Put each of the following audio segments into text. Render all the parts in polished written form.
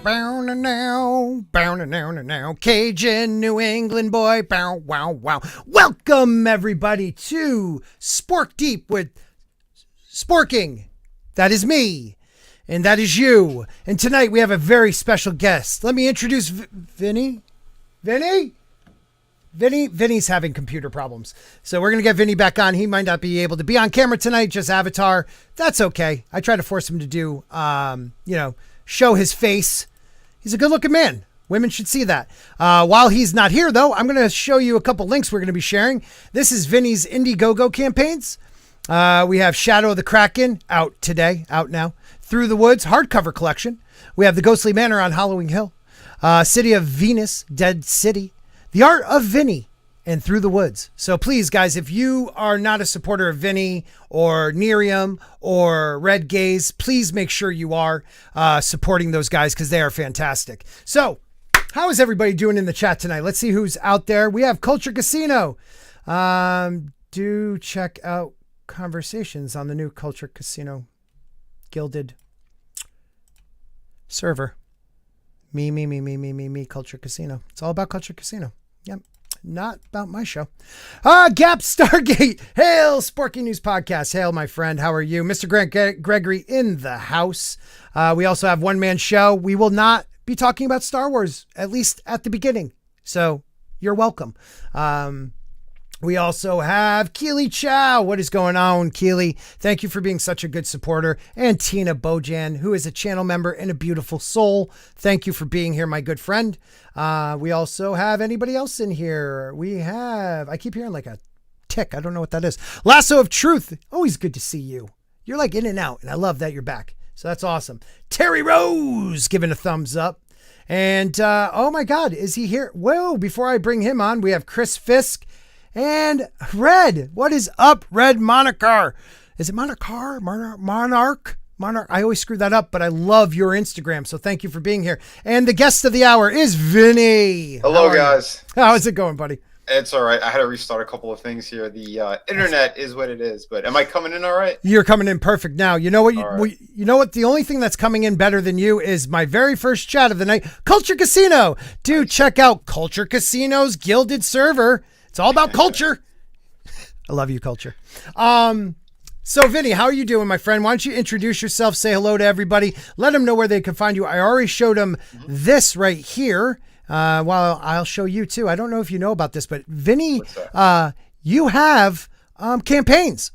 Bow now, Cajun New England boy. Bow wow wow. Welcome everybody to Spork Deep with Sporking. That is me, and that is you. And tonight we have a very special guest. Let me introduce Vinnie. Vinny's having computer problems. So we're going to get Vinny back on. He might not be able to be on camera tonight, just avatar. That's okay. I try to force him to do, show his face. He's a good looking man. Women should see that. While he's not here though, I'm going to show you a couple links we're going to be sharing. This is Vinny's Indiegogo campaigns. We have Shadow of the Kraken out now. Through the Woods hardcover collection. We have The Ghostly Manor on Halloween Hill. City of Venus, Dead City. The Art of Vinny, and Through the Woods. So please, guys, if you are not a supporter of Vinny or Nerium or Red Gaze, please make sure you are supporting those guys because they are fantastic. So how is everybody doing in the chat tonight? Let's see who's out there. We have Culture Casino. Do check out conversations on the new Culture Casino Gilded server. Me, Culture Casino. It's all about Culture Casino. Yep. Not about my show. Gap Stargate. Hail, Sporky News Podcast. Hail, my friend. How are you? Mr. Grant Gregory in the house. We also have One Man Show. We will not be talking about Star Wars, at least at the beginning. So you're welcome. We also have Keely Chow. What is going on, Keely? Thank you for being such a good supporter. And Tina Bojan, who is a channel member and a beautiful soul. Thank you for being here, my good friend. We also have anybody else in here. I keep hearing like a tick. I don't know what that is. Lasso of Truth. Always good to see you. You're like in and out, and I love that you're back. So that's awesome. Terry Rose giving a thumbs up. And, oh my God, is he here? Whoa, before I bring him on, we have Chris Fisk. And Red, what is up, Red Monarchar? Is it Monarchar? Monarch? I always screw that up, but I love your Instagram, so thank you for being here. And the guest of the hour is Vinny. Hello, guys. How's it going, buddy? It's all right. I had to restart a couple of things here. The internet is what it is, but am I coming in all right? You're coming in perfect now. You know what? You know what? The only thing that's coming in better than you is my very first chat of the night, Culture Casino. Dude, check out Culture Casino's Gilded server. It's all about culture. I love you, Culture. So Vinny, how are you doing, my friend? Why don't you introduce yourself, say hello to everybody, let them know where they can find you. I already showed them this right here. Well, I'll show you too. I don't know if you know about this, but Vinny, you have campaigns.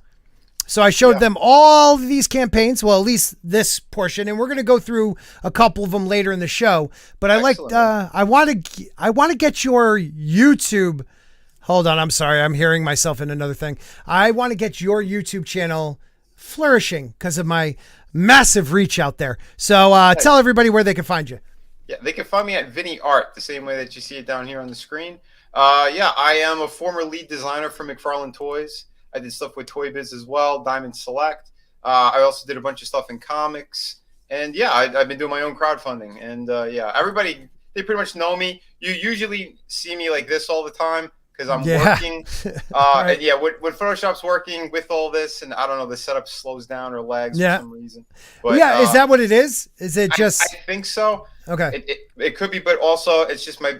So I showed them all of these campaigns, well, at least this portion, and we're going to go through a couple of them later in the show. But I want to get your YouTube. Hold on, I'm sorry. I'm hearing myself in another thing. I want to get your YouTube channel flourishing because of my massive reach out there. So tell everybody where they can find you. Yeah, they can find me at Vinny Art, the same way that you see it down here on the screen. I am a former lead designer for McFarlane Toys. I did stuff with Toy Biz as well, Diamond Select. I also did a bunch of stuff in comics. And yeah, I've been doing my own crowdfunding. And everybody, they pretty much know me. You usually see me like this all the time. Because I'm working. Right. When Photoshop's working with all this, and I don't know, the setup slows down or lags for some reason. But, is that what it is? Is it just? I think so. Okay. It could be, but also it's just my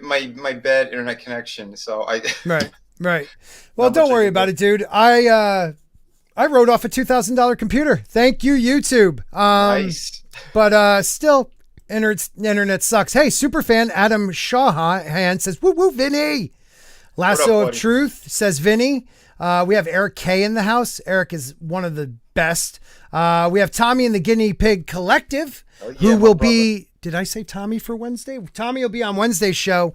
bad internet connection. So I. Right. Well, don't worry about it, dude. I wrote off a $2,000 computer. Thank you, YouTube. Nice. But still, internet sucks. Hey, superfan Adam Shawhan says, "Woo woo, Vinny." Lasso of Truth says Vinny. We have Eric K in the house. Eric is one of the best. We have Tommy and the Guinea Pig Collective, who will be. Did I say Tommy for Wednesday? Tommy will be on Wednesday's show.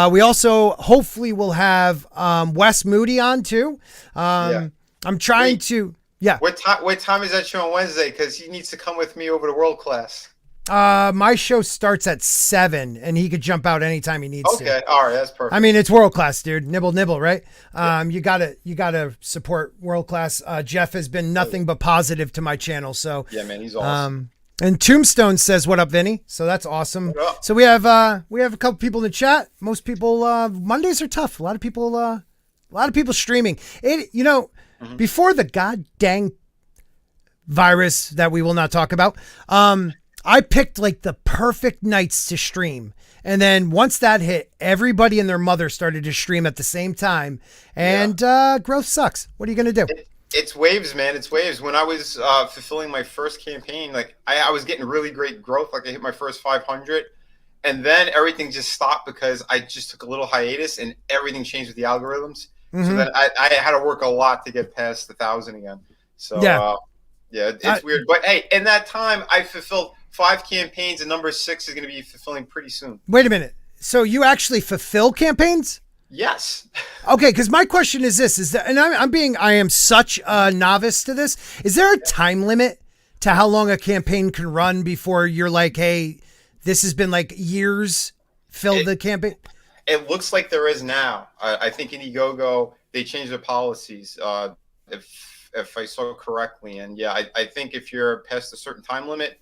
We also hopefully will have Wes Moody on too. I'm trying to. Yeah. What time is that show on Wednesday? Because he needs to come with me over to World Class. My show starts at 7 and he could jump out anytime he needs to. Okay. All right. That's perfect. I mean, it's World Class, dude. Nibble, right? You gotta support World Class. Jeff has been nothing but positive to my channel. So yeah, man, he's awesome. And Tombstone says, "What up, Vinny?" So that's awesome. So we have a couple people in the chat. Most people, Mondays are tough. A lot of people streaming it, before the god dang virus that we will not talk about. I picked like the perfect nights to stream. And then once that hit, everybody and their mother started to stream at the same time. And growth sucks. What are you going to do? It's waves, man. It's waves. When I was fulfilling my first campaign, like I was getting really great growth. Like I hit my first 500. And then everything just stopped because I just took a little hiatus and everything changed with the algorithms. Mm-hmm. So then I had to work a lot to get past 1,000 again. So, it's weird. But hey, in that time, I fulfilled 5 campaigns and number 6 is going to be fulfilling pretty soon. Wait a minute. So you actually fulfill campaigns? Yes. Okay, because my question is this: is that, and I am such a novice to this. Is there a time limit to how long a campaign can run before you're like, hey, this has been like years, fill the campaign? It looks like there is now. I think Indiegogo, they changed their policies, if I saw correctly. And yeah, I think if you're past a certain time limit,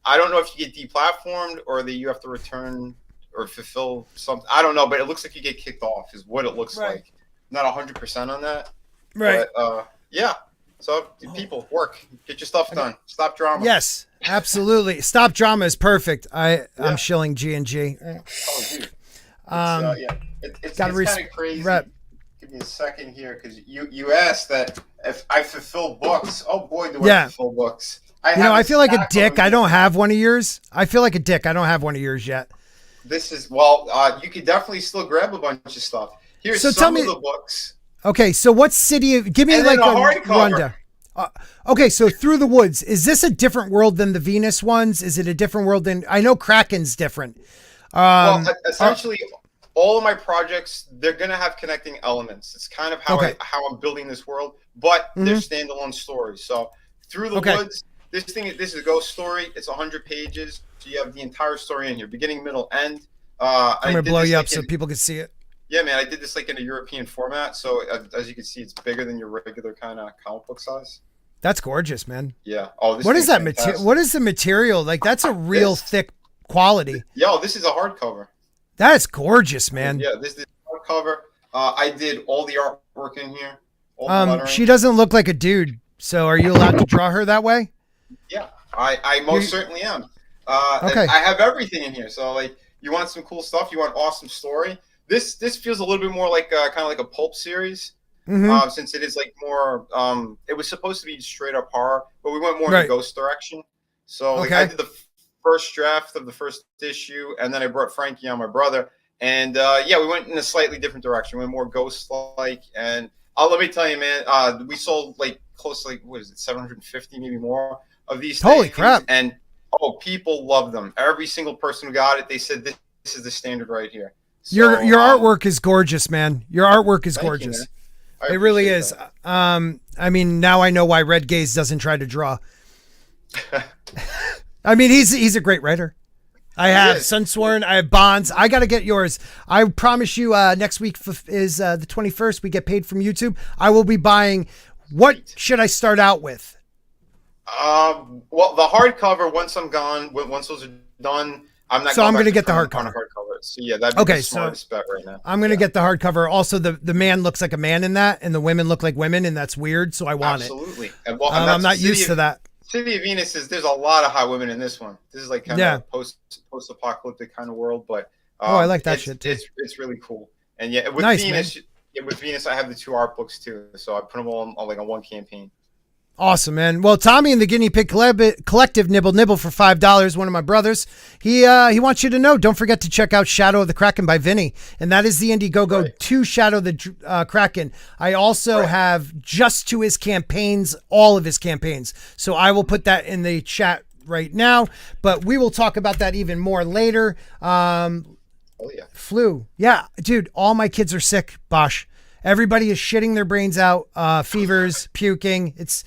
I don't know if you get deplatformed or that you have to return or fulfill something. I don't know, but it looks like you get kicked off is what it looks like. Not 100% on that. Right. But, yeah. So people work, get your stuff done. Stop drama. Yes, absolutely. Stop drama is perfect. I'm shilling G&G. Oh, dude. It's kind of crazy. Give me a second here because you asked that if I fulfill books. Oh boy, do I fulfill books. I feel like a dick. I don't have one of yours. I feel like a dick. I don't have one of yours yet. This is you could definitely still grab a bunch of stuff. Here's some of the books. Okay, so what city? Give me like a rundown. Okay, so Through the Woods. Is this a different world than the Venus ones? Is it a different world than? I know Kraken's different. Essentially, all of my projects, they're gonna have connecting elements. It's kind of how I'm building this world, but they're standalone stories. So Through the Woods, this is a ghost story. It's 100 pages. So you have the entire story in here, beginning, middle, end. I'm gonna blow you up so people can see it. Yeah, man, I did this like in a European format. So as you can see, it's bigger than your regular kind of comic book size. That's gorgeous, man. Yeah. Oh, what is that material? What is the material? Like that's a real thick quality. This is a hardcover. That is gorgeous, man. Yeah, this is a hardcover. I did all the artwork in here. She doesn't look like a dude. So are you allowed to draw her that way? Yeah, I most certainly am. I have everything in here. So like, you want some cool stuff? You want awesome story? This feels a little bit more like kind of like a pulp series, since it is like more. It was supposed to be straight up horror, but we went more in the ghost direction. So like, I did the first draft of the first issue, and then I brought Frankie on, my brother, and we went in a slightly different direction. We went more ghost-like, and let me tell you, man, we sold like close to like, what is it, 750, maybe more of these things. Holy crap! And people love them. Every single person who got it, they said this is the standard right here. So, your artwork is gorgeous, man. Your artwork is gorgeous. It really is. That. I mean, now I know why Red Gaze doesn't try to draw. I mean, he's a great writer. I have Sunsworn. I have Bonds. I got to get yours. I promise you next week is the 21st. We get paid from YouTube. I will be buying. What should I start out with? Well, the hardcover, once I'm gone, once those are done, I'm not. So I'm going to get the hardcover. So yeah, that'd be the smartest bet right now. I'm going to get the hardcover. Also, the man looks like a man in that, and the women look like women, and that's weird. So I want it. And I'm not used to that. City of Venus there's a lot of hot women in this one. This is like kind of a post-apocalyptic kind of world, but I like that shit too. It's really cool. And yeah, with Venus, I have the 2 art books too. So I put them all on like a one campaign. Awesome, man. Well, Tommy and the Guinea Pig Collective nibble for $5. One of my brothers. He wants you to know. Don't forget to check out Shadow of the Kraken by Vinny, and that is the Indiegogo to Shadow of the Kraken. I also have just to his campaigns, all of his campaigns. So I will put that in the chat right now. But we will talk about that even more later. Flu, yeah, dude. All my kids are sick. Bosh. Everybody is shitting their brains out, fevers, puking. It's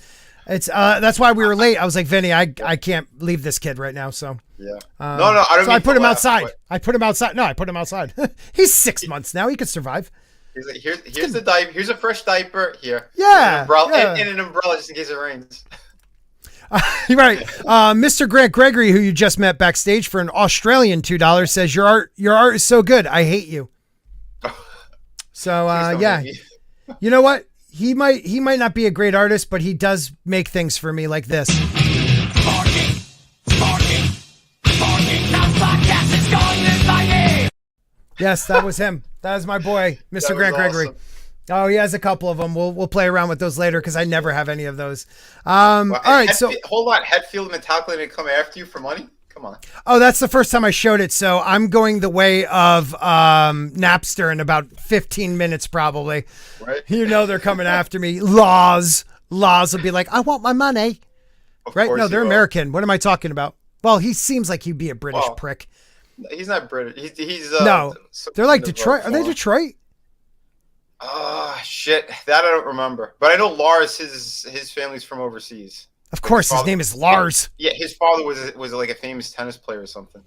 that's why we were late. I was like, Vinny, I can't leave this kid right now. So no, I don't. So I put him outside. I put him outside. No, I put him outside. He's 6 months now. He could survive. He's like, here's the diaper. Here's a fresh diaper. Here. Yeah. And an umbrella just in case it rains. You're right. Mr. Grant Gregory, who you just met backstage for an Australian $2, says your art is so good. I hate you. So you know what? He might not be a great artist, but he does make things for me like this. Yes, that was him. That was my boy, Mr. Grant Gregory. Awesome. Oh, he has a couple of them. We'll play around with those later because I never have any of those. All right, so hold on, Hetfield and Metallicus didn't come after you for money? Come on. Oh, that's the first time I showed it. So I'm going the way of Napster in about 15 minutes, probably. Right. You know they're coming after me. Laws will be like, I want my money. Right? No, they're American. What am I talking about? Well, he seems like he'd be a British prick. He's not British. He's no. They're like Detroit. Are they Detroit? Shit. That I don't remember. But I know Lars, his family's from overseas. Of course, his name is Lars. Yeah, his father was like a famous tennis player or something.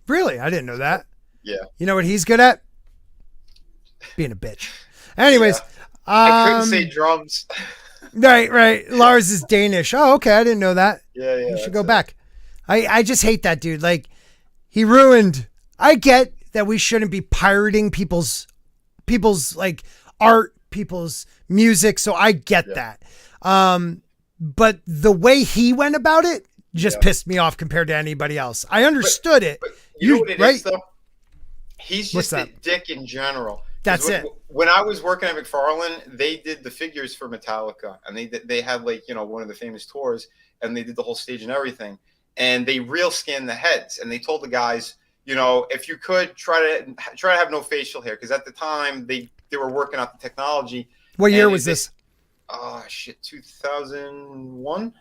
Really? I didn't know that. Yeah. You know what he's good at? Being a bitch. Anyways. Yeah. I couldn't say drums. Right. Lars is Danish. Oh, okay. I didn't know that. Yeah. You should go back. I just hate that dude. Like, he ruined. I get that we shouldn't be pirating people's like art, people's music. So I get that. But the way he went about it just pissed me off compared to anybody else. I understood it. But you know what it is, though? He's just a dick in general. That's it. When I was working at McFarlane, they did the figures for Metallica, and they had like one of the famous tours, and they did the whole stage and everything, and they real scanned the heads, and they told the guys, if you could try to have no facial hair, because at the time they were working out the technology. What year was this? 2001.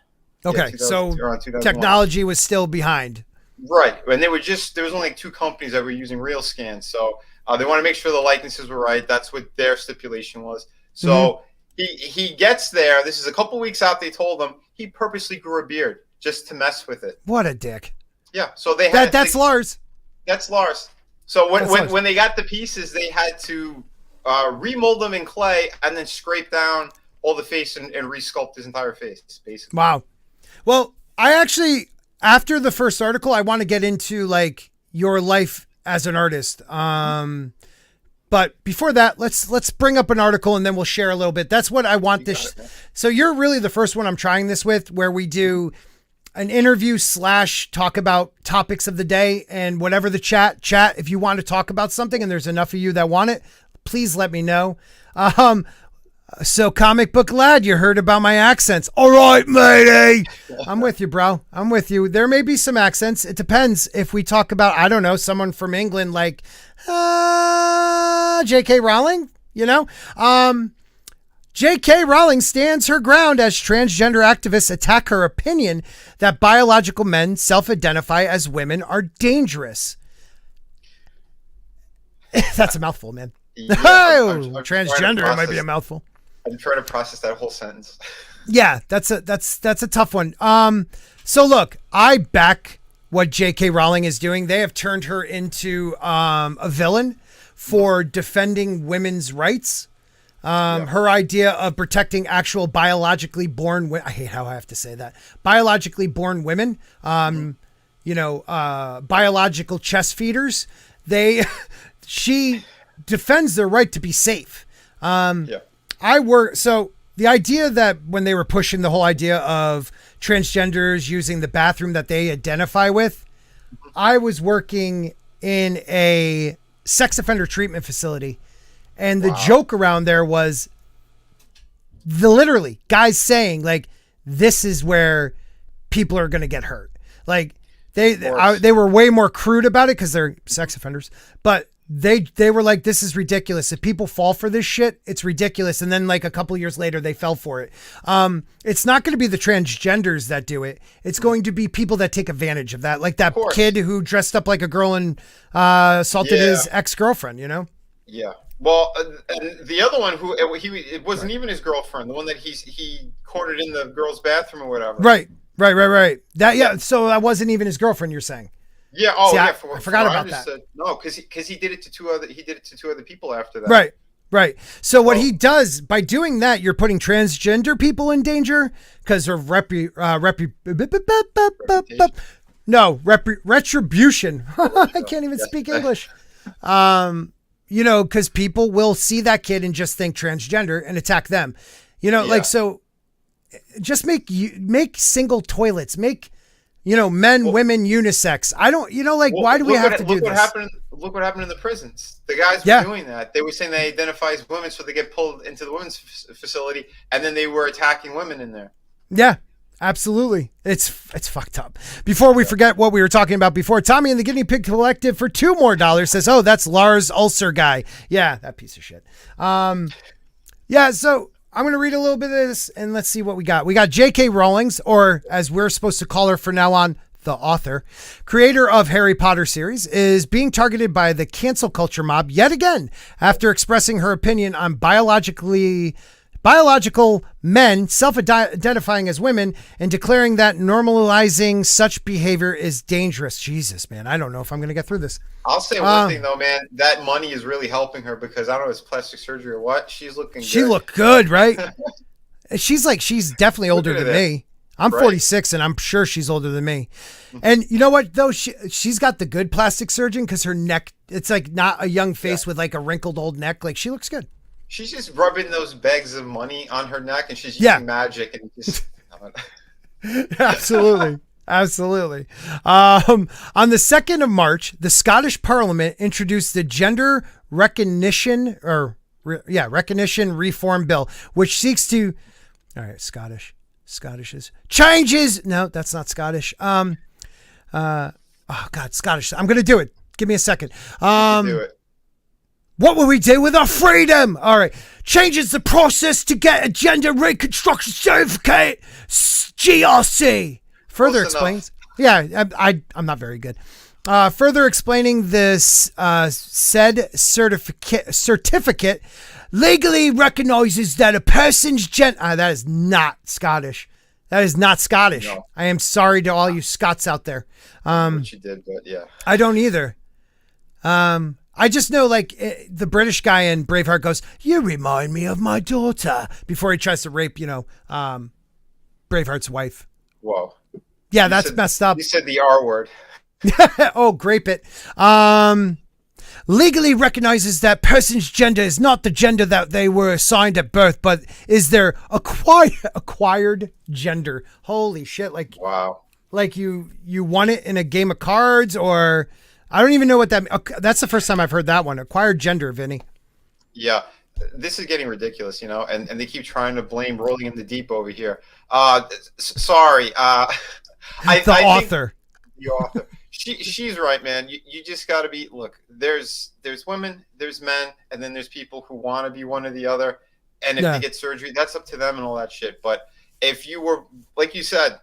Okay, so technology was still behind. Right, and there was only like 2 companies that were using real scans, so they want to make sure the likenesses were right. That's what their stipulation was. So he gets there. This is a couple weeks out. They told him he purposely grew a beard just to mess with it. What a dick. Yeah, so they had that's Lars. That's Lars. So when they got the pieces, they had to remold them in clay and then scrape down all the face and resculpt his entire face, basically. Wow. Well, I actually, after the first article, I want to get into like your life as an artist. But before that, let's bring up an article and then we'll share a little bit. That's what I want So you're really the first one I'm trying this with, where we do an interview / talk about topics of the day, and whatever the chat, if you want to talk about something and there's enough of you that want it, please let me know. So Comic Book Lad, you heard about my accents. All right, matey. I'm with you, bro. I'm with you. There may be some accents. It depends if we talk about, I don't know, someone from England like J.K. Rowling, J.K. Rowling stands her ground as transgender activists attack her opinion that biological men self-identify as women are dangerous. That's a mouthful, man. Yeah, I'm transgender might be a mouthful. I'm trying to process that whole sentence. Yeah, that's a tough one. So look, I back what J.K. Rowling is doing. They have turned her into a villain for defending women's rights. Her idea of protecting actual biologically born I hate how I have to say that. Biologically born women, biological chest feeders. She defends their right to be safe. So the idea that when they were pushing the whole idea of transgenders using the bathroom that they identify with, I was working in a sex offender treatment facility, and the joke around there was literally guys saying like, this is where people are going to get hurt. Like they were way more crude about it because they're sex offenders, but they were like, this is ridiculous. If people fall for this shit, it's ridiculous. And then like a couple years later, they fell for it. It's not going to be the transgenders that do it. It's going to be people that take advantage of that. Like that kid who dressed up like a girl and assaulted his ex-girlfriend, Yeah. Well, the other one it wasn't even his girlfriend, the one that he courted in the girl's bathroom or whatever. Right. So that wasn't even his girlfriend, you're saying? Yeah. I forgot about that. No, because he did it to two other people after that. Right. So what he does by doing that, you're putting transgender people in danger because of retribution. I can't even speak English. Because people will see that kid and just think transgender and attack them. So just make single toilets, make men, women, unisex. I don't, why do we have to do this? look what happened in the prisons. The guys were doing that. They were saying they identify as women, so they get pulled into the women's facility, and then they were attacking women in there. Yeah, absolutely. It's fucked up. Before we forget what we were talking about before, Tommy and the Guinea Pig Collective for $2 more says, "Oh, that's Lars Ulcer guy." Yeah, that piece of shit. Yeah, so I'm going to read a little bit of this, and let's see what we got. We got J.K. Rowling's, or as we're supposed to call her from now on, the author, creator of Harry Potter series, is being targeted by the cancel culture mob yet again after expressing her opinion on biological men self-identifying as women and declaring that normalizing such behavior is dangerous. Jesus, man, I don't know if I'm going to get through this. I'll say one thing though, man. That money is really helping her because I don't know if it's plastic surgery or what. She's looking good. She looked good, right? She's definitely older than me. I'm 46 and I'm sure she's older than me. And you know what though? She's got the good plastic surgeon because her neck, it's like not a young face with like a wrinkled old neck. Like she looks good. She's just rubbing those bags of money on her neck and she's using magic and just. Absolutely. Absolutely. On the 2nd of March, the Scottish Parliament introduced the Gender Recognition Reform Bill, which seeks to, all right, Scottish is changes. No, that's not Scottish. Oh God, Scottish. I'm going to do it. Give me a second. Do it. What will we do with our freedom? All right. Changes the process to get a gender reconstruction certificate. GRC. Further explains. Yeah, I'm not very good. Further explaining this said certificate legally recognizes that a person's gender. That is not Scottish. That is not Scottish. No. I am sorry to all you Scots out there. What you did, but yeah. I don't either. I just know like the British guy in Braveheart goes, "You remind me of my daughter," before he tries to rape, Braveheart's wife. Whoa. Yeah, that's messed up. You said the R word. Oh, grape it. Legally recognizes that person's gender is not the gender that they were assigned at birth, but is their acquired gender. Holy shit. Like, wow. Like you won it in a game of cards, or I don't even know what that's the first time I've heard that one. Acquired gender, Vinny. Yeah. This is getting ridiculous, and they keep trying to blame Rolling in the Deep over here. Sorry. The author. She's right, man. You just got to be, look, there's women, there's men, and then there's people who want to be one or the other. And if they get surgery, that's up to them and all that shit. But if you were, like you said,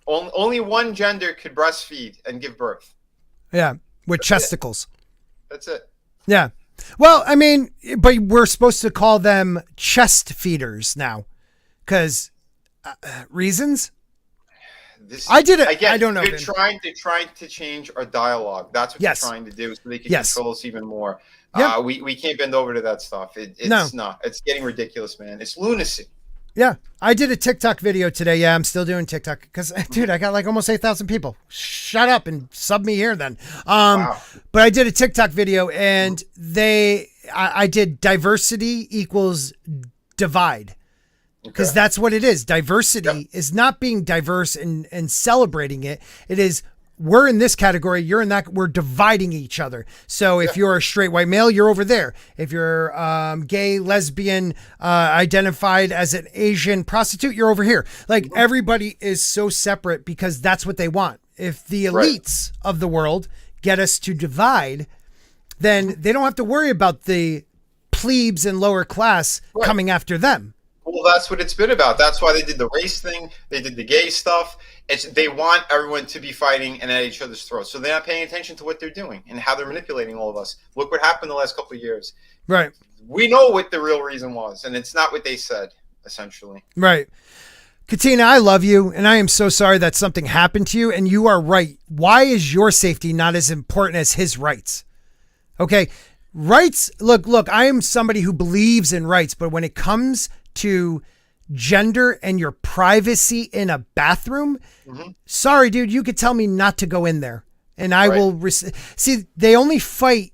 only one gender could breastfeed and give birth. Yeah, with chesticles. That's it. Yeah. Well, I mean, but we're supposed to call them chest feeders now because reasons. I did it. Again, I don't know. They're trying to change our dialogue. That's what they're trying to do, so they can control us even more. Yep. We can't bend over to that stuff. It's not. It's getting ridiculous, man. It's lunacy. Yeah, I did a TikTok video today. Yeah, I'm still doing TikTok because, dude, I got like almost 8,000 people. Shut up and sub me here then. Wow. But I did a TikTok video and I did diversity equals divide. Because that's what it is. Diversity is not being diverse and celebrating it. It is, we're in this category, you're in that, we're dividing each other. So if you're a straight white male, you're over there. If you're gay, lesbian, identified as an Asian prostitute, you're over here. Like everybody is so separate because that's what they want. If the elites of the world get us to divide, then they don't have to worry about the plebes and lower class coming after them. Well, that's what it's been about. That's why they did the race thing. They did the gay stuff. They want everyone to be fighting and at each other's throats. So they're not paying attention to what they're doing and how they're manipulating all of us. Look what happened the last couple of years. Right. We know what the real reason was, and it's not what they said, essentially. Right. Katina, I love you, and I am so sorry that something happened to you, and you are right. Why is your safety not as important as his rights? Okay. Rights. Look, I am somebody who believes in rights, but when it comes to gender and your privacy in a bathroom, sorry, dude, you could tell me not to go in there and I will see. They only fight,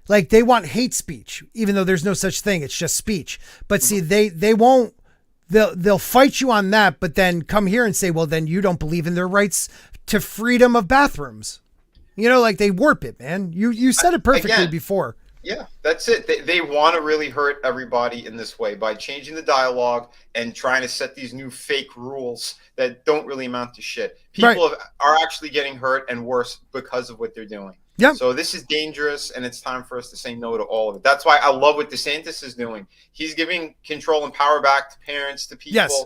like they want hate speech, even though there's no such thing. It's just speech. But see, they won't, they'll fight you on that, but then come here and say, well, then you don't believe in their rights to freedom of bathrooms. You know, like they warp it, man. You said it perfectly before. Yeah, that's it. They want to really hurt everybody in this way by changing the dialogue and trying to set these new fake rules that don't really amount to shit. People are actually getting hurt and worse because of what they're doing. Yep. So this is dangerous, and it's time for us to say no to all of it. That's why I love what DeSantis is doing. He's giving control and power back to parents, to people. Yes.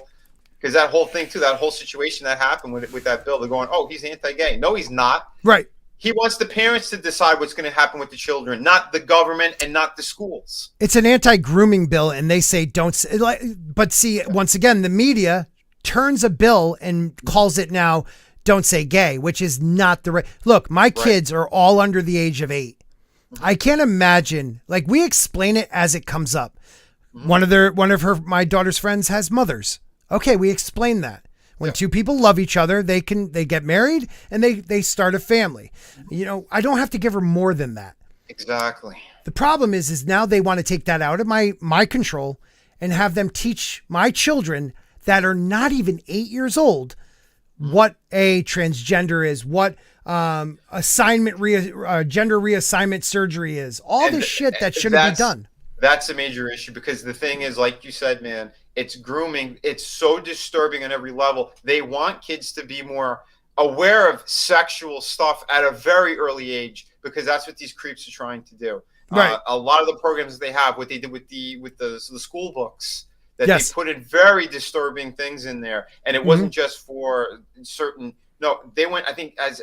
Because that whole thing, too, that whole situation that happened with that bill, they're going, oh, he's anti-gay. No, he's not. Right. He wants the parents to decide what's going to happen with the children, not the government and not the schools. It's an anti-grooming bill, and they say don't. But see, once again, the media turns a bill and calls it now "Don't Say Gay," which is not the right. Look, my kids are all under the age of 8. I can't imagine. Like, we explain it as it comes up. One of my daughter's friends has mothers. Okay, we explain that. When two people love each other, they get married and they start a family. You know, I don't have to give her more than that. Exactly. The problem is now they want to take that out of my control and have them teach my children that are not even 8 years old what a transgender is, what gender reassignment surgery is, all this shit that shouldn't be done. That's a major issue because the thing is, like you said, man, it's grooming. It's so disturbing on every level. They want kids to be more aware of sexual stuff at a very early age because that's what these creeps are trying to do. Right. A lot of the programs they have, what they did with the school books, that Yes. they put in very disturbing things in there, and it wasn't just for certain. No, they went, I think, as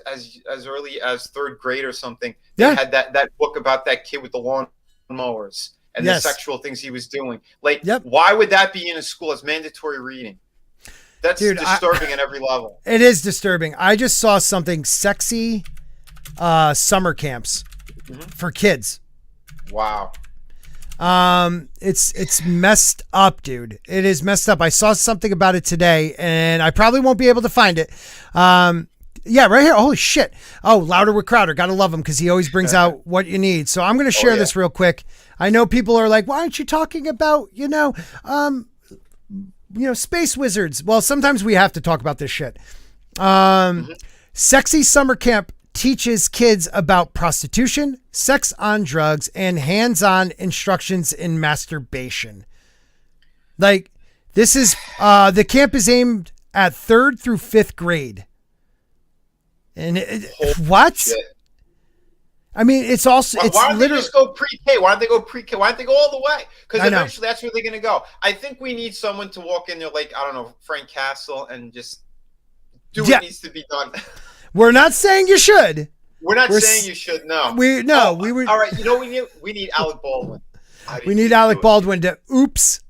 early as 3rd grade or something. They had that book about that kid with the lawn mowers. And the sexual things he was doing. Like, why would that be in a school as mandatory reading? That's disturbing at every level. It is disturbing. I just saw something sexy summer camps for kids. Wow. It's messed up, dude. It is messed up. I saw something about it today and I probably won't be able to find it. Yeah, right here. Holy shit. Oh, Louder with Crowder. Gotta love him because he always brings out what you need. So I'm going to share this real quick. I know people are like, why aren't you talking about, space wizards? Well, sometimes we have to talk about this shit. Sexy Summer Camp teaches kids about prostitution, sex on drugs, and hands-on instructions in masturbation. Like, this is, the camp is aimed at 3rd through 5th grade. And what? Shit. I mean, it's also why don't they just go pre-K? Why don't they go pre-K? Why don't they go all the way? Because eventually that's where they're going to go. I think we need someone to walk in there like, I don't know, Frank Castle and just do what needs to be done. We're not saying you should. We're saying you should. No. We were. All right. You know we need Alec Baldwin. We need Alec Baldwin to. Oops.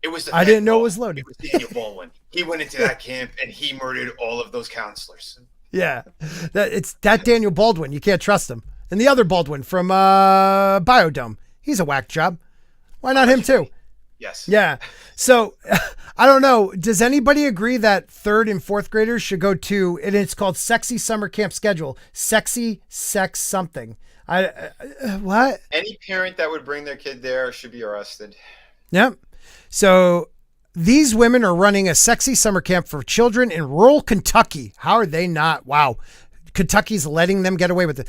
It was. I didn't know it was loaded. It was Daniel Baldwin. He went into that camp and he murdered all of those counselors. Yeah, it's that Daniel Baldwin. You can't trust him. And the other Baldwin from Biodome. He's a whack job. Why not him too? Yes. Yeah. So I don't know. Does anybody agree that 3rd and 4th graders should go to, and it's called Sexy Summer Camp Schedule, Sexy Sex something. What? Any parent that would bring their kid there should be arrested. Yep. So these women are running a sexy summer camp for children in rural Kentucky. How are they not? Wow. Kentucky's letting them get away with it.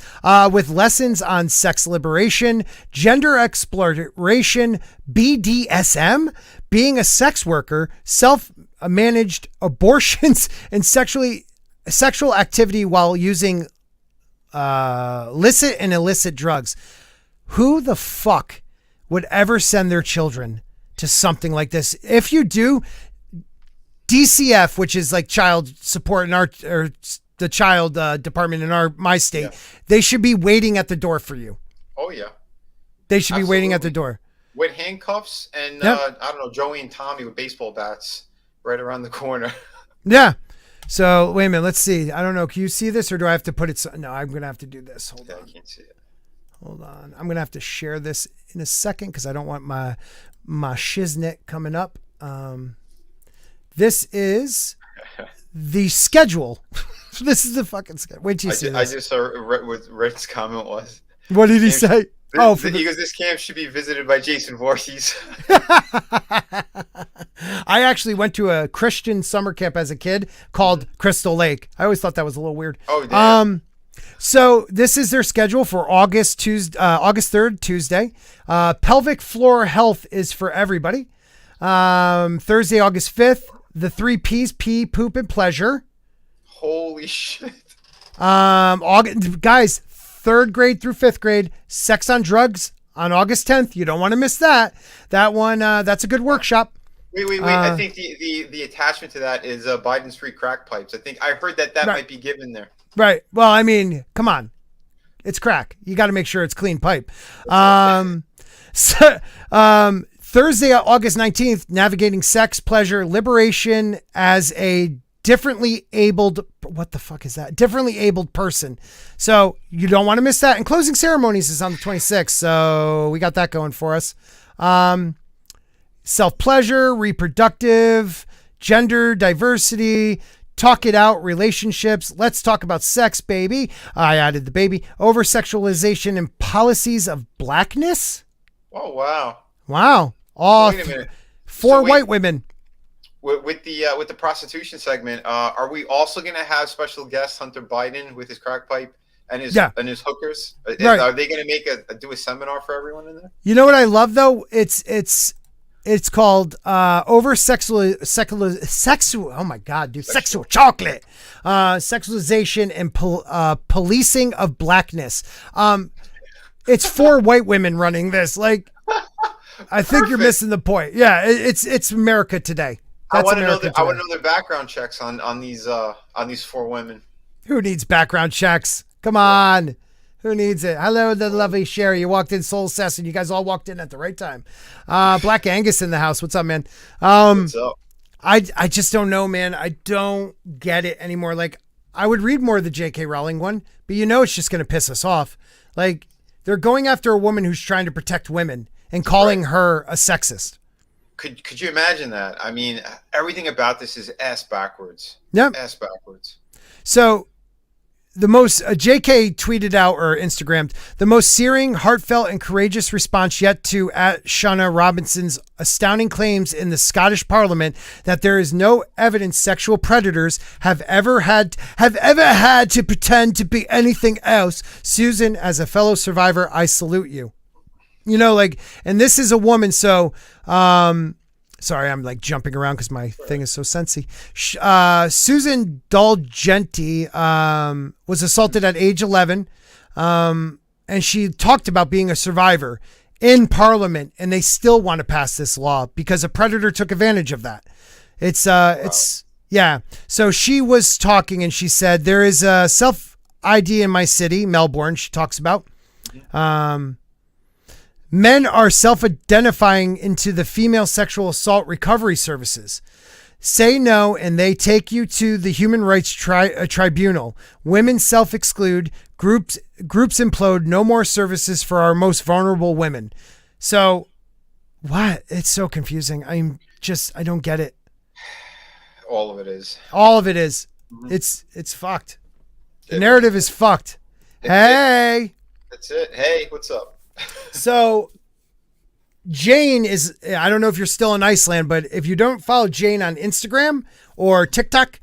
With lessons on sex liberation, gender exploration, BDSM, being a sex worker, self-managed abortions, and sexual activity while using licit and illicit drugs. Who the fuck would ever send their children to something like this? If you do, DCF, which is like child support in our, or the child department in my state, they should be waiting at the door for you. Oh yeah, they should be waiting at the door with handcuffs and I don't know, Joey and Tommy with baseball bats right around the corner. Yeah. So wait a minute, let's see. I don't know. Can you see this, or do I have to put it? No, I'm gonna have to do this. Hold on. I can't see it. Hold on. I'm gonna have to share this in a second because I don't want my shiznit coming up. This is the schedule. This is the fucking schedule. Wait till you see this. I just saw what Rick's comment was. What did he say? He goes, this camp should be visited by Jason Voorhees. I actually went to a Christian summer camp as a kid called Crystal Lake. I always thought that was a little weird. Oh, damn. So this is their schedule for August 3rd, Tuesday. Pelvic floor health is for everybody. Thursday, August 5th, the 3 P's, pee, poop, and pleasure. Holy shit. Guys, 3rd grade through 5th grade, sex on drugs on August 10th. You don't want to miss that. That one, that's a good workshop. Wait. I think the attachment to that is Biden's free crack pipes. I heard that right. might be given there. Right. Well, I mean, come on. It's crack. You got to make sure it's clean pipe. Thursday, August 19th, navigating sex, pleasure, liberation as a differently abled, what the fuck is that? Differently abled person. So you don't want to miss that. And closing ceremonies is on the 26th. So we got that going for us. Self-pleasure, reproductive, gender diversity, talk it out, relationships. Let's talk about sex, baby. I added the baby. Over-sexualization and policies of blackness. Oh, wow. Wow. All wait a minute. 4 white women. With the prostitution segment, are we also going to have special guest Hunter Biden with his crack pipe and his hookers? Right. Are they going to make do a seminar for everyone in there? You know what I love though? It's called sexual. Oh my God, dude! Sexual chocolate, sexualization and policing of blackness. It's 4 white women running this. Like, I think you're missing the point. Yeah, it's America today. I want to know their background checks on these 4 women. Who needs background checks? Come on. Who needs it? Hello, the lovely Sherry. You walked in Soul Assassin. You guys all walked in at the right time. Black Angus in the house. What's up, man? What's up? I just don't know, man. I don't get it anymore. Like, I would read more of the J.K. Rowling one, but it's just going to piss us off. Like, they're going after a woman who's trying to protect women and calling her a sexist. Could you imagine that? I mean, everything about this is ass backwards. Yeah. Ass backwards. So the most JK tweeted out or Instagrammed the most searing, heartfelt, and courageous response yet to at Shauna Robinson's astounding claims in the Scottish Parliament that there is no evidence sexual predators have ever had to pretend to be anything else. Susan, as a fellow survivor, I salute you. And this is a woman. So, sorry, I'm like jumping around because my thing is so sensy. Susan Dalgety was assaulted at age 11. And she talked about being a survivor in Parliament, and they still want to pass this law because a predator took advantage of that. Yeah. So she was talking and she said, there is a self-ID in my city, Melbourne, she talks about. Men are self-identifying into the female sexual assault recovery services. Say no, and they take you to the Human Rights Tribunal. Women self-exclude. Groups implode. No more services for our most vulnerable women. So, what? It's so confusing. I don't get it. All of it is. Mm-hmm. It's fucked. The narrative is fucked. Hey. That's it. Hey, what's up? So Jane is, I don't know if you're still in Iceland, but if you don't follow Jane on Instagram or TikTok,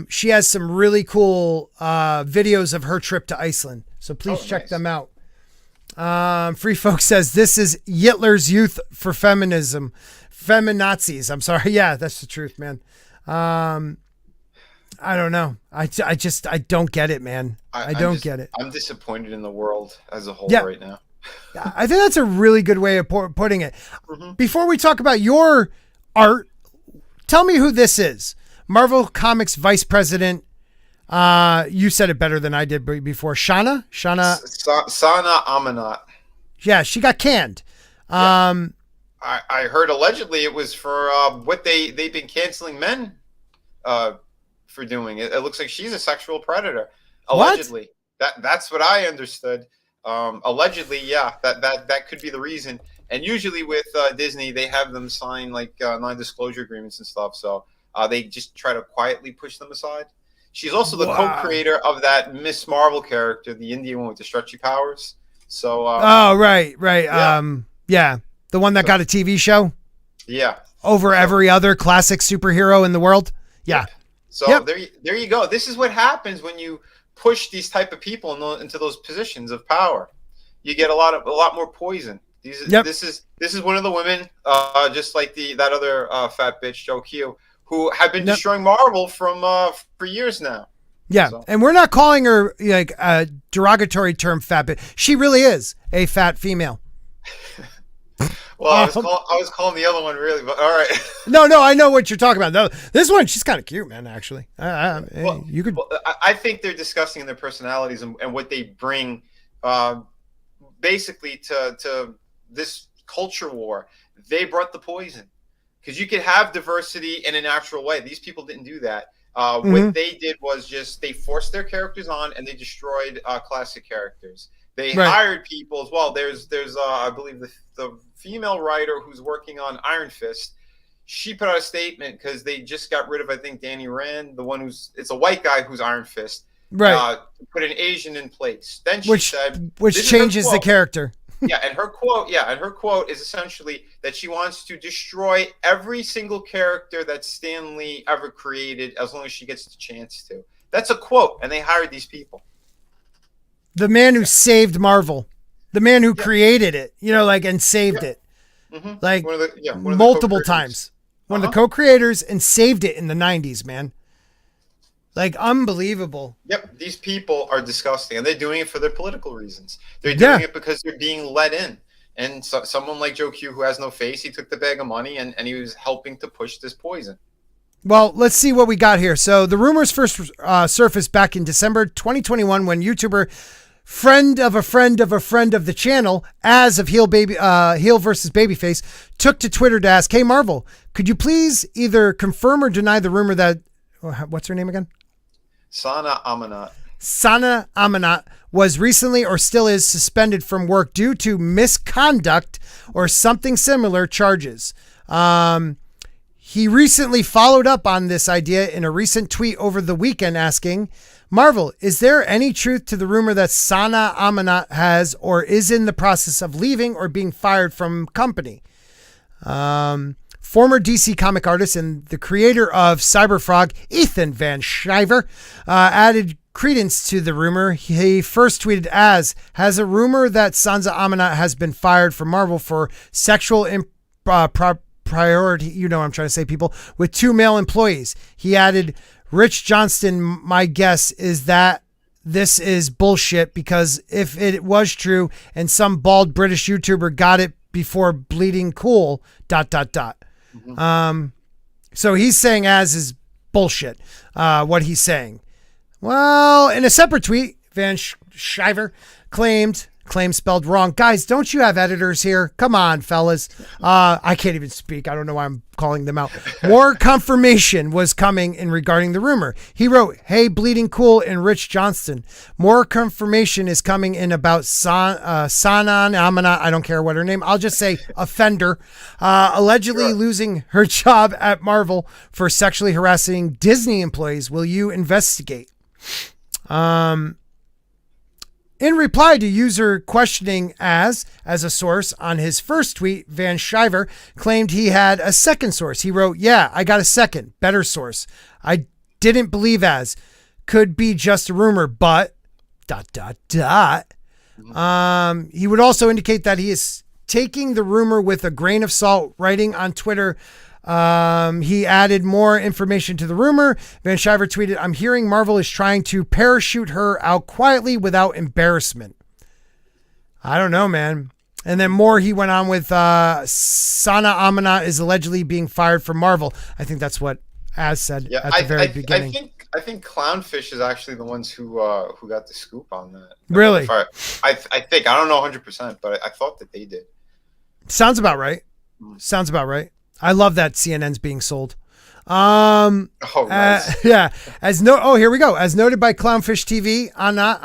she has some really cool videos of her trip to Iceland. So please check them out. Free Folk says, this is Hitler's youth for feminism. Feminazis. I'm sorry. Yeah, that's the truth, man. I don't know. I don't get it, man. I don't get it. I'm disappointed in the world as a whole right now. I think that's a really good way of putting it. Mm-hmm. Before we talk about your art, tell me who this is. Marvel Comics Vice President. You said it better than I did before. Sana Amanat. Yeah, she got canned. I heard allegedly it was for what they've been canceling men for doing. It looks like she's a sexual predator. Allegedly. What? That's what I understood. Allegedly, yeah, that could be the reason. And usually with Disney, they have them sign like non-disclosure agreements and stuff. So they just try to quietly push them aside. She's also the co-creator of that Miss Marvel character, the Indian one with the stretchy powers. So. Right. Yeah. The one that got a TV show. Yeah. Over every other classic superhero in the world. Yeah. So there you go. This is what happens when you push these type of people into those positions of power. You get a lot more poison. This is one of the women, just like that other fat bitch Joe Q, who have been destroying Marvel for years now. Yeah, so. And we're not calling her like a derogatory term fat bitch. She really is a fat female. Well, I was calling the other one really, but all right. No, I know what you're talking about. No, this one, she's kind of cute, man. Actually, you could. Well, I think they're discussing their personalities and what they bring, basically to this culture war. They brought the poison, because you could have diversity in a natural way. These people didn't do that. What they did was just they forced their characters on, and they destroyed classic characters. They hired people as well. There's I believe the female writer who's working on Iron Fist. She put out a statement because they just got rid of, I think, Danny Rand, the one it's a white guy who's Iron Fist. Right. Put an Asian in place. Then she said, which changes the character. And her quote is essentially that she wants to destroy every single character that Stan Lee ever created as long as she gets the chance to. That's a quote, and they hired these people. The man who saved Marvel, the man who created it, and saved it, like multiple times. One of the co-creators and saved it in the 90s, man. Like, unbelievable. Yep, these people are disgusting, and they're doing it for their political reasons. They're doing it because they're being let in. And someone like Joe Q, who has no face, he took the bag of money, and he was helping to push this poison. Well, let's see what we got here. So the rumors first surfaced back in December 2021 when YouTuber friend of a friend of a friend of the channel, as of Heel versus Babyface, took to Twitter to ask, "Hey Marvel, could you please either confirm or deny the rumor that," what's her name again? Sana Amanat. Sana Amanat was recently or still is suspended from work due to misconduct or something similar charges. He recently followed up on this idea in a recent tweet over the weekend asking, "Marvel, is there any truth to the rumor that Sana Amanat has or is in the process of leaving or being fired from company?" Former DC comic artist and the creator of Cyberfrog, Ethan Van Sciver, added credence to the rumor. He first tweeted has a rumor that Sansa Amanat has been fired from Marvel for sexual priority, you know what I'm trying to say, people, with 2 male employees. He added, "Rich Johnston, my guess is that this is bullshit, because if it was true and some bald British YouTuber got it before bleeding cool, ... So he's saying as is bullshit, what he's saying. Well, in a separate tweet, Van Sciver claimed spelled wrong. Guys, don't you have editors here? Come on, fellas. I can't even speak. I don't know why I'm calling them out. More confirmation was coming in regarding the rumor. He wrote, "Hey, Bleeding Cool and Rich Johnston. More confirmation is coming in about Sanan Amana." I don't care what her name. I'll just say offender. Allegedly losing her job at Marvel for sexually harassing Disney employees. Will you investigate? In reply to user questioning as a source on his first tweet, Van Sciver claimed he had a second source. He wrote, "Yeah, I got a second, better source. I didn't believe as. Could be just a rumor, but ... He would also indicate that he is taking the rumor with a grain of salt, writing on Twitter. He added more information to the rumor. Van Sciver tweeted, "I'm hearing Marvel is trying to parachute her out quietly without embarrassment." I don't know, man. And then more, he went on with Sana Amanat is allegedly being fired from Marvel. I think that's what Az said at the very beginning. I think Clownfish is actually the ones who got the scoop on that. Really? I think. I don't know 100%, but I thought that they did. Sounds about right. Sounds about right. I love that CNN's being sold. Nice. Yeah. Here we go. As noted by Clownfish TV, Anna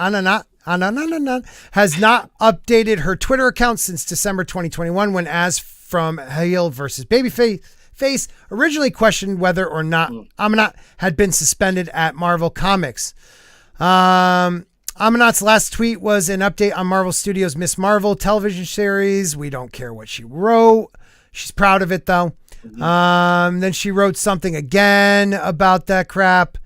has not updated her Twitter account since December 2021, when Az from Heel versus Babyface originally questioned whether or not Amanat had been suspended at Marvel Comics. Amanat's last tweet was an update on Marvel Studios' Miss Marvel television series. We don't care what she wrote. She's proud of it, though. Then she wrote something again about that crap.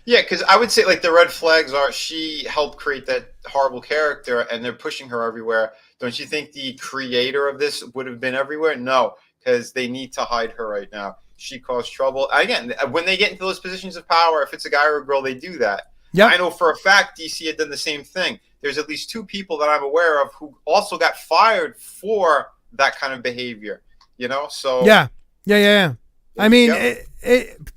Yeah, because I would say like the red flags are she helped create that horrible character, and they're pushing her everywhere. Don't you think the creator of this would have been everywhere? No, because they need to hide her right now. She caused trouble. Again, when they get into those positions of power, if it's a guy or a girl, they do that. Yep. I know for a fact DC had done the same thing. There's at least 2 people that I'm aware of who also got fired for that kind of behavior. You know, so yeah. I mean,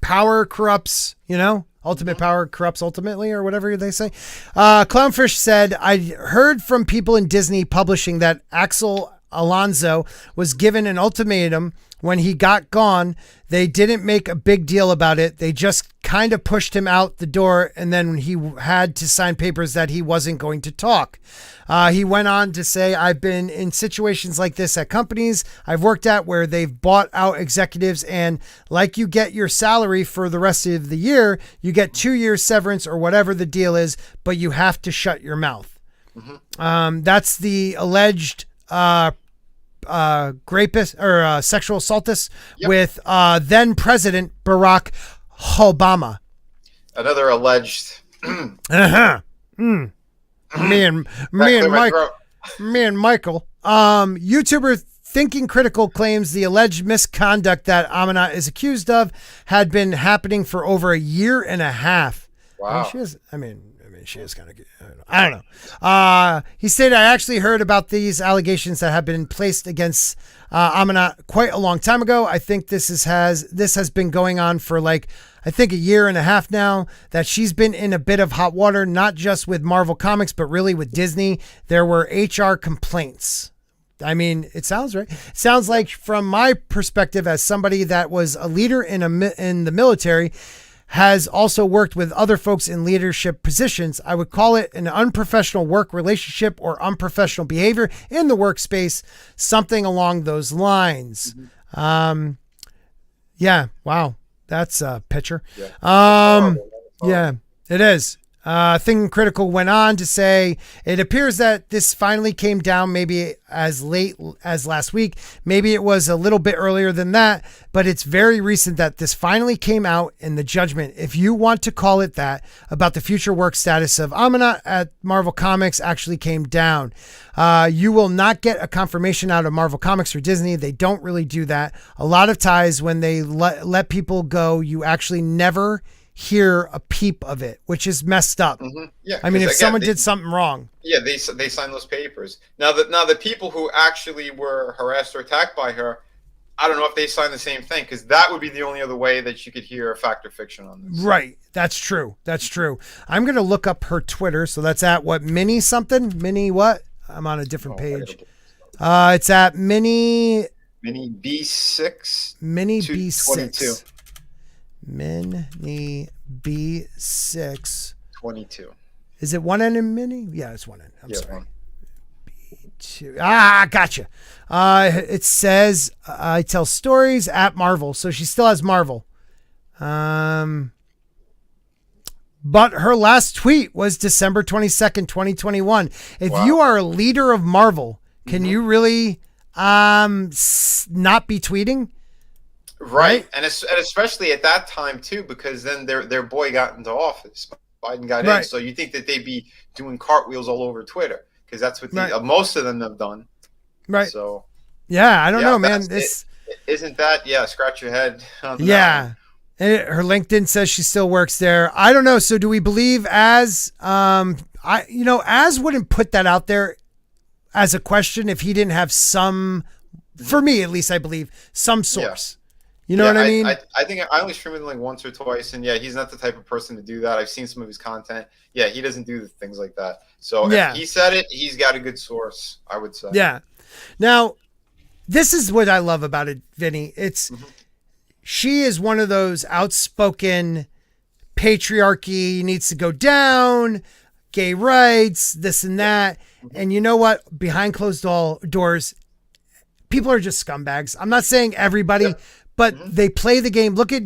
power corrupts. You know, ultimate power corrupts ultimately, or whatever they say. Clownfish said, I heard from people in Disney publishing that Axel Alonso was given an ultimatum when he got gone. They didn't make a big deal about it. They just kind of pushed him out the door, and then he had to sign papers that he wasn't going to talk. He went on to say, I've been in situations like this at companies I've worked at where they've bought out executives, and like you get your salary for the rest of the year, you get 2 years severance or whatever the deal is, but you have to shut your mouth. Mm-hmm. That's the alleged rapist or sexual assaultist with then President Barack Obama. Another alleged. Me and Michael. YouTuber Thinking Critical claims the alleged misconduct that Amina is accused of had been happening for over a year and a half. Wow. She is kind of good. I don't know. He said, I actually heard about these allegations that have been placed against Amina quite a long time ago. I think this has been going on for I think a year and a half now, that she's been in a bit of hot water, not just with Marvel Comics, but really with Disney. There were HR complaints. I mean, it sounds right. It sounds like, from my perspective as somebody that was a leader in the military, has also worked with other folks in leadership positions, I would call it an unprofessional work relationship or unprofessional behavior in the workspace, something along those lines. Mm-hmm. Yeah. Wow. That's a picture. Yeah. Yeah, it is. Thinking Critical went on to say, it appears that this finally came down maybe as late as last week. Maybe it was a little bit earlier than that, but it's very recent that this finally came out in the judgment, if you want to call it that, about the future work status of Amina at Marvel Comics actually came down. You will not get a confirmation out of Marvel Comics or Disney. They don't really do that. A lot of ties, when they let people go, you actually never hear a peep of it, which is messed up. Mm-hmm. Yeah, I mean, if someone did something wrong. Yeah, they signed those papers. Now the people who actually were harassed or attacked by her, I don't know if they signed the same thing, because that would be the only other way that you could hear fact or fiction on this. Right. That's true. I'm going to look up her Twitter. So that's at what, Mini something? Mini what? I'm on a different page. It's at Mini B6. Mini B6. Mini B6 22. Is it one N in Mini? Yeah, it's one N. I'm sorry. One. B2. Gotcha. It says I tell stories at Marvel, so she still has Marvel. But her last tweet was December 22nd, 2021. If you are a leader of Marvel, can you really not be tweeting? Right. And especially at that time too, because then their boy got into office. Biden got in. So you think that they'd be doing cartwheels all over Twitter, because that's what most of them have done. Right. So yeah, I don't know, man. Isn't that scratch your head on that. Her LinkedIn says she still works there. I don't know. So do we believe Az wouldn't put that out there as a question if he didn't have some, for me at least, I believe, some source. Yeah. You know what I mean? I think I only streamed him once or twice, and he's not the type of person to do that. I've seen some of his content. Yeah, he doesn't do things like that. So if he said it, he's got a good source, I would say. Yeah. Now, this is what I love about it, Vinny. It's she is one of those outspoken patriarchy needs to go down, gay rights, this and that. And you know what? Behind closed doors, people are just scumbags. I'm not saying everybody, but they play the game. Look at,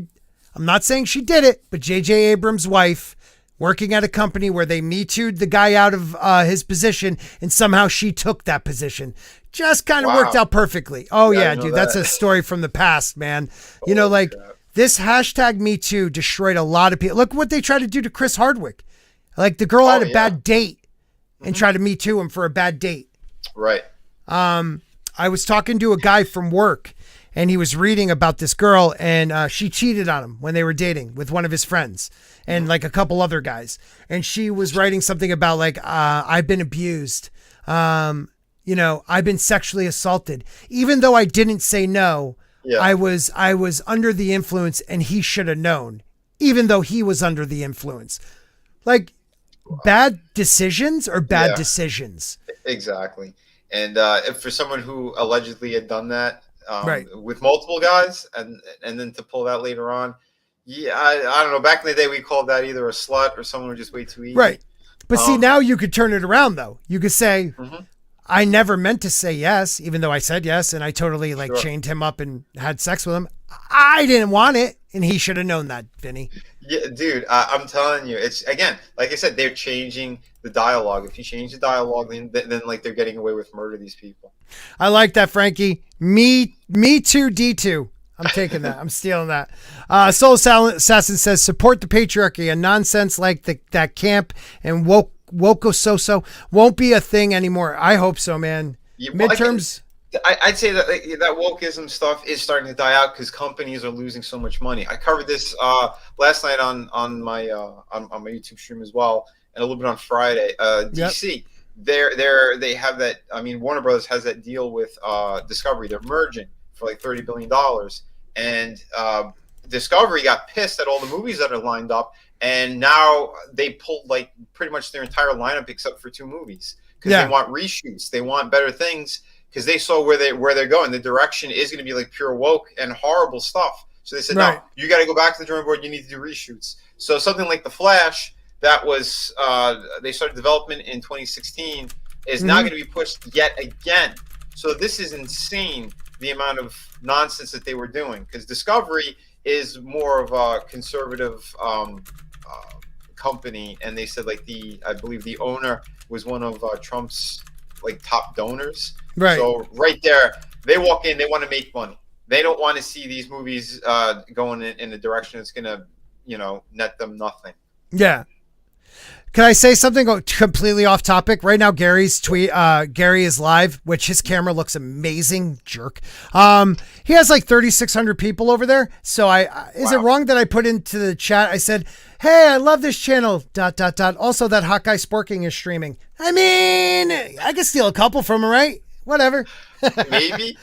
I'm not saying she did it, but J.J. Abrams' wife working at a company where they Me Too'd the guy out of his position, and somehow she took that position. Just kind of worked out perfectly. Oh, yeah, dude, that's a story from the past, man. this hashtag Me Too destroyed a lot of people. Look what they tried to do to Chris Hardwick. Like the girl had a bad date and tried to Me Too him for a bad date. Right. I was talking to a guy from work and he was reading about this girl and she cheated on him when they were dating with one of his friends and like a couple other guys. And she was writing something about like, I've been abused. You know, I've been sexually assaulted. Even though I didn't say no, I was under the influence and he should have known, even though he was under the influence. Like bad decisions or bad decisions. Exactly. And if for someone who allegedly had done that with multiple guys and then to pull that later on, I don't know. Back in the day, we called that either a slut or someone who just way too easy. Right. But see, now you could turn it around, though. You could say, I never meant to say yes, even though I said yes, and I totally chained him up and had sex with him. I didn't want it, and he should have known that, Vinny. Yeah, dude, I'm telling you, it's, again, like I said, they're changing the dialogue. If you change the dialogue, then like they're getting away with murder, these people. I like that, Frankie. Me too, D2. I'm taking that. I'm stealing that. Soul Assassin says, support the patriarchy, and nonsense like that camp and Wokososo won't be a thing anymore. I hope so, man. Yeah, well, midterms. I'd say that that wokeism stuff is starting to die out because companies are losing so much money. I covered this last night on my YouTube stream as well, and a little bit on Friday. DC, they have that. I mean, Warner Brothers has that deal with Discovery. They're merging for like $30 billion, and Discovery got pissed at all the movies that are lined up, and now they pulled like pretty much their entire lineup except for 2 movies because they want reshoots, they want better things. Because they saw where they're going. The direction is going to be like pure woke and horrible stuff. So they said, no, you got to go back to the drawing board. You need to do reshoots. So something like The Flash, that was they started development in 2016, is now going to be pushed yet again. So this is insane, the amount of nonsense that they were doing. Because Discovery is more of a conservative company, and they said like I believe the owner was one of Trump's like top donors. Right. So right there, they walk in, they want to make money. They don't want to see these movies going in a direction that's going to, net them nothing. Yeah. Can I say something completely off topic? Right now, Gary's tweet, Gary is live, which his camera looks amazing. Jerk. He has like 3,600 people over there. So is it wrong that I put into the chat? I said, hey, I love this channel, ... Also, that hot guy Sporking is streaming. I mean, I could steal a couple from him, right? Whatever. Maybe.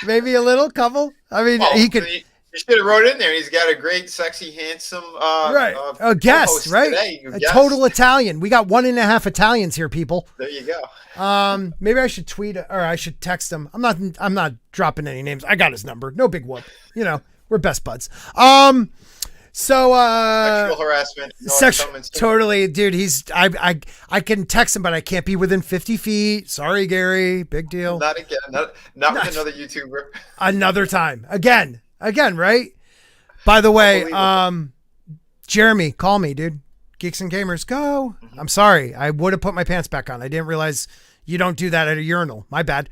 Maybe a little couple. I mean, he could. You should have wrote in there. He's got a great, sexy, handsome a guest, right? A total Italian. We got 1.5 Italians here, people. There you go. Maybe I should tweet or I should text him. I'm not dropping any names. I got his number. No big whoop. We're best buds. So sexual harassment. Totally, dude. I can text him, but I can't be within 50 feet. Sorry, Gary. Big deal. Not again. Not with another YouTuber. Another time. Again, right? By the way, Jeremy, call me, dude. Geeks and Gamers, go. I'm sorry. I would have put my pants back on. I didn't realize you don't do that at a urinal. My bad.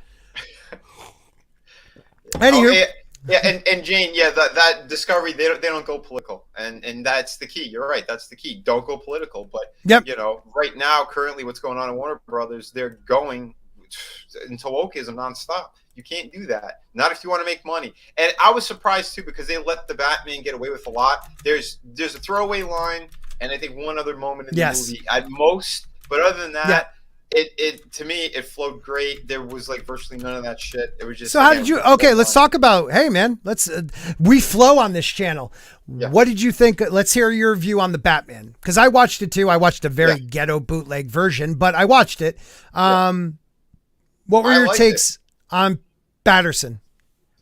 Anywho. Yeah, and Jane, that Discovery, they don't go political, and that's the key. You're right, that's the key. Don't go political, but right now, currently, what's going on in Warner Brothers, they're going into wokeism nonstop. You can't do that, not if you want to make money. And I was surprised too because they let the Batman get away with a lot. There's a throwaway line, and I think one other moment in the movie at most, but other than that. It to me it flowed great. There was like virtually none of that shit. It was just. So how did you? Okay, let's talk about. Hey man, let's we flow on this channel. Yeah. What did you think? Let's hear your view on the Batman because I watched it too. I watched a very ghetto bootleg version, but I watched it. What were your takes on Batterson?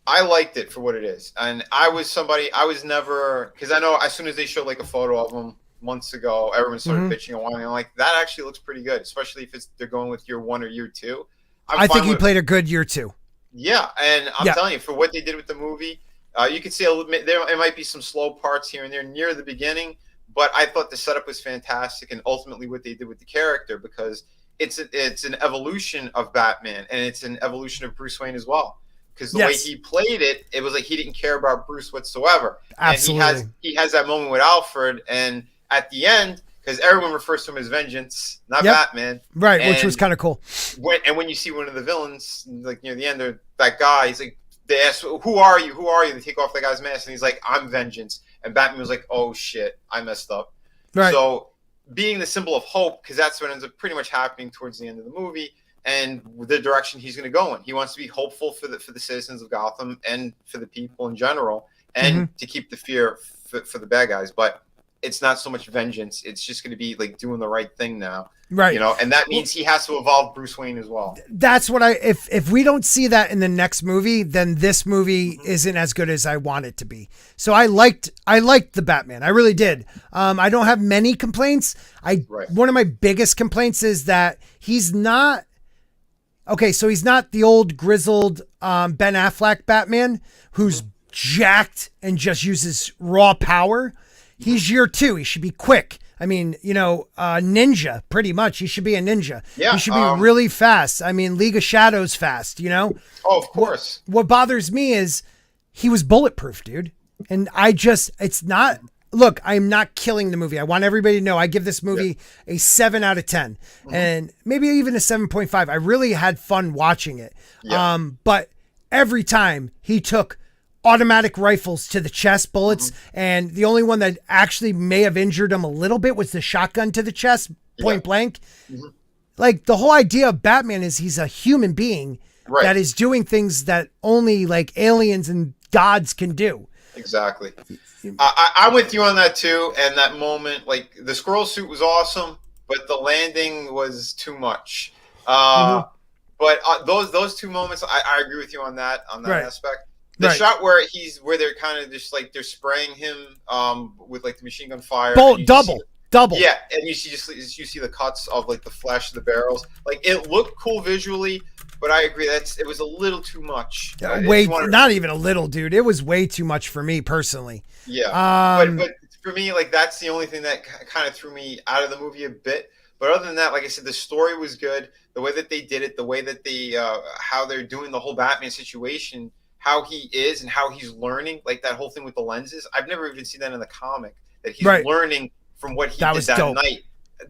I liked it for what it is, and I was never because I know as soon as they showed like a photo of him months ago, everyone started bitching and whining. I'm like, that actually looks pretty good, especially if they're going with year 1 or year 2. I think he played a good year 2. Yeah, and I'm telling you, for what they did with the movie, you could see there might be some slow parts here and there near the beginning, but I thought the setup was fantastic, and ultimately what they did with the character, because it's an evolution of Batman, and it's an evolution of Bruce Wayne as well. because the way he played it, it was like he didn't care about Bruce whatsoever. Absolutely. And he has that moment with Alfred, and at the end, because everyone refers to him as Vengeance, not Batman, right? And which was kind of cool. When you see one of the villains, like near the end, that guy, he's like, they ask, "Who are you? Who are you?" They take off that guy's mask, and he's like, "I'm Vengeance." And Batman was like, "Oh shit, I messed up." Right. So being the symbol of hope, because that's what ends up pretty much happening towards the end of the movie, and the direction he's going to go in. He wants to be hopeful for the citizens of Gotham and for the people in general, and to keep the fear for the bad guys. But it's not so much vengeance. It's just going to be like doing the right thing now. Right. You know, and that means he has to evolve Bruce Wayne as well. That's what if we don't see that in the next movie, then this movie isn't as good as I want it to be. So I liked the Batman. I really did. I don't have many complaints. One of my biggest complaints is that he's not okay. So he's not the old grizzled Ben Affleck Batman who's jacked and just uses raw power. He's year 2. He should be quick. I mean, ninja, pretty much. He should be a ninja. Yeah, he should be really fast. I mean, League of Shadows fast, Oh, of course. What bothers me is he was bulletproof, dude. And it's not, look, I'm not killing the movie. I want everybody to know I give this movie a 7 out of 10 and maybe even a 7.5. I really had fun watching it. Yeah. But every time he took automatic rifles to the chest, bullets, and the only one that actually may have injured him a little bit was the shotgun to the chest, point blank. Like, the whole idea of Batman is he's a human being that is doing things that only like aliens and gods can do. Exactly. I'm with you on that too. And that moment, like, the squirrel suit was awesome, but the landing was too much. But those two moments, I agree with you on that aspect. The shot where they're kind of just like they're spraying him with like the machine gun fire. Double. Yeah, and you see the cuts of like the flash of the barrels. Like, it looked cool visually, but I agree it was a little too much. Not even a little, dude. It was way too much for me personally. Yeah, but for me, like, that's the only thing that kind of threw me out of the movie a bit. But other than that, like I said, the story was good. The way that they did it, the way that how they're doing the whole Batman situation. How he is and how he's learning, like that whole thing with the lenses. I've never even seen that in the comic, that he's learning from what he did that night.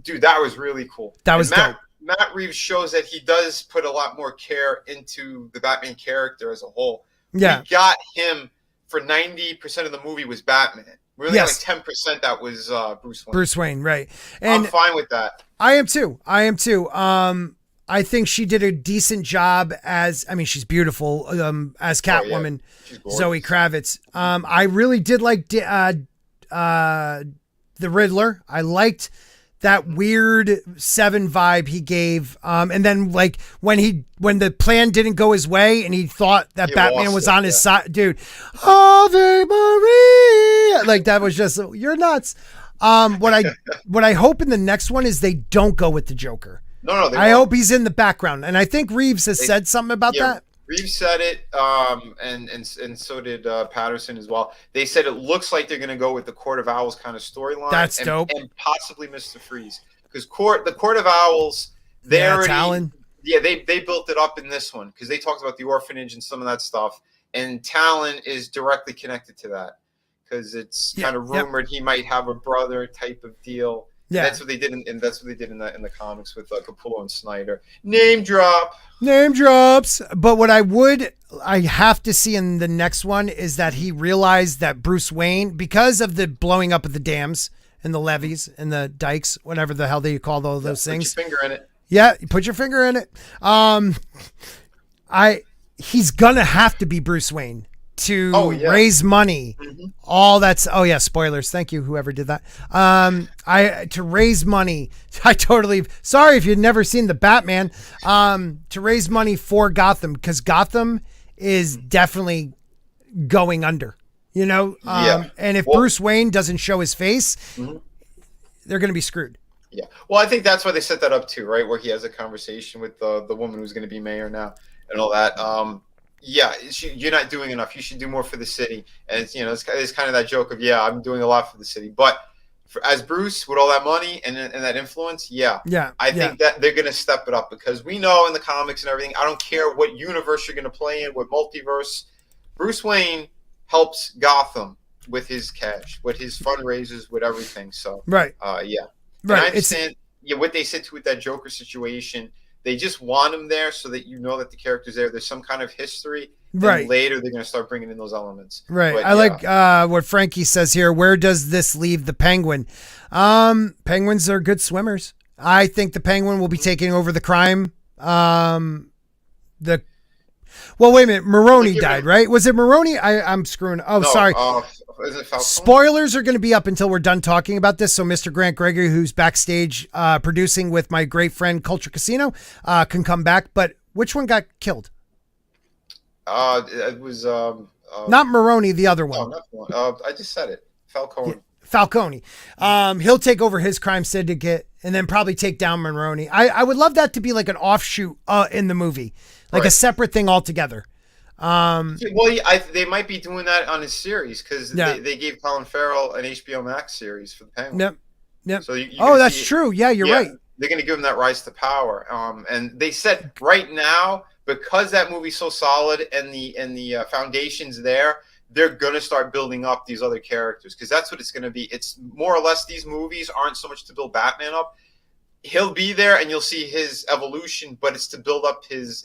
Dude, that was really cool. That was dope. Matt Reeves shows that he does put a lot more care into the Batman character as a whole. Yeah. We got him for 90% of the movie was Batman. We only got like 10% that was Bruce Wayne. Bruce Wayne, right. And I'm fine with that. I am too. I think she did a decent job she's beautiful as Catwoman, Zoe Kravitz. I really did like the Riddler. I liked that weird 7 vibe he gave. And then like when the plan didn't go his way and he thought that Batman was on his side, dude, Ave Maria, like that was just, you're nuts. What I hope in the next one is they don't go with the Joker. No, I hope he's in the background, and I think Reeves has said something about that. Reeves said it, and so did Patterson as well. They said it looks like they're going to go with the Court of Owls kind of storyline. That's dope, and possibly Mr. Freeze, because the Court of Owls, Talon. Yeah, they built it up in this one because they talked about the orphanage and some of that stuff, and Talon is directly connected to that because it's kind of rumored he might have a brother type of deal. Yeah, that's what they did in the comics with Capullo and Snyder. Name drops. But what I have to see in the next one is that he realized that Bruce Wayne, because of the blowing up of the dams and the levees and the dikes, whatever the hell they call those things. Put your finger in it. Yeah, put your finger in it. He's gonna have to be Bruce Wayne to raise money. All that's spoilers. Thank you, whoever did that. To raise money. Sorry if you've never seen the Batman. To raise money for Gotham, because Gotham is definitely going under. And if Bruce Wayne doesn't show his face, they're gonna be screwed. Yeah. Well, I think that's why they set that up too, right? Where he has a conversation with the woman who's gonna be mayor now and all that. You're not doing enough. You should do more for the city. And it's kind of that joke of, I'm doing a lot for the city. But as Bruce with all that money and that influence, I think that they're going to step it up, because we know in the comics and everything, I don't care what universe you're going to play in, what multiverse, Bruce Wayne helps Gotham with his cash, with his fundraisers, with everything. So right. And right. I understand what they said with that Joker situation. They just want him there so that you know that the character's there. There's some kind of history. Right. And later they're going to start bringing in those elements. Right. But, I like what Frankie says here. Where does this leave the Penguin? Penguins are good swimmers. I think the Penguin will be taking over the crime. Well, wait a minute. Maroni died, right? Was it Maroni? I'm screwing. Oh, no, sorry. Is it Falcone? Spoilers are going to be up until we're done talking about this. So Mr. Grant Gregory, who's backstage producing with my great friend Culture Casino, can come back. But which one got killed? It was not Maroni, the other one. No, not the one. I just said it. Falcone. Yeah, Falcone. He'll take over his crime syndicate and then probably take down Maroni. I would love that to be like an offshoot in the movie, like a separate thing altogether. They might be doing that on his series, because they gave Colin Farrell an HBO Max series for the Penguin. Yep. So that's true. Yeah, you're right. They're going to give him that rise to power. And they said right now, because that movie's so solid and the foundation's there, they're going to start building up these other characters, because that's what it's going to be. It's more or less, these movies aren't so much to build Batman up. He'll be there and you'll see his evolution, but it's to build up his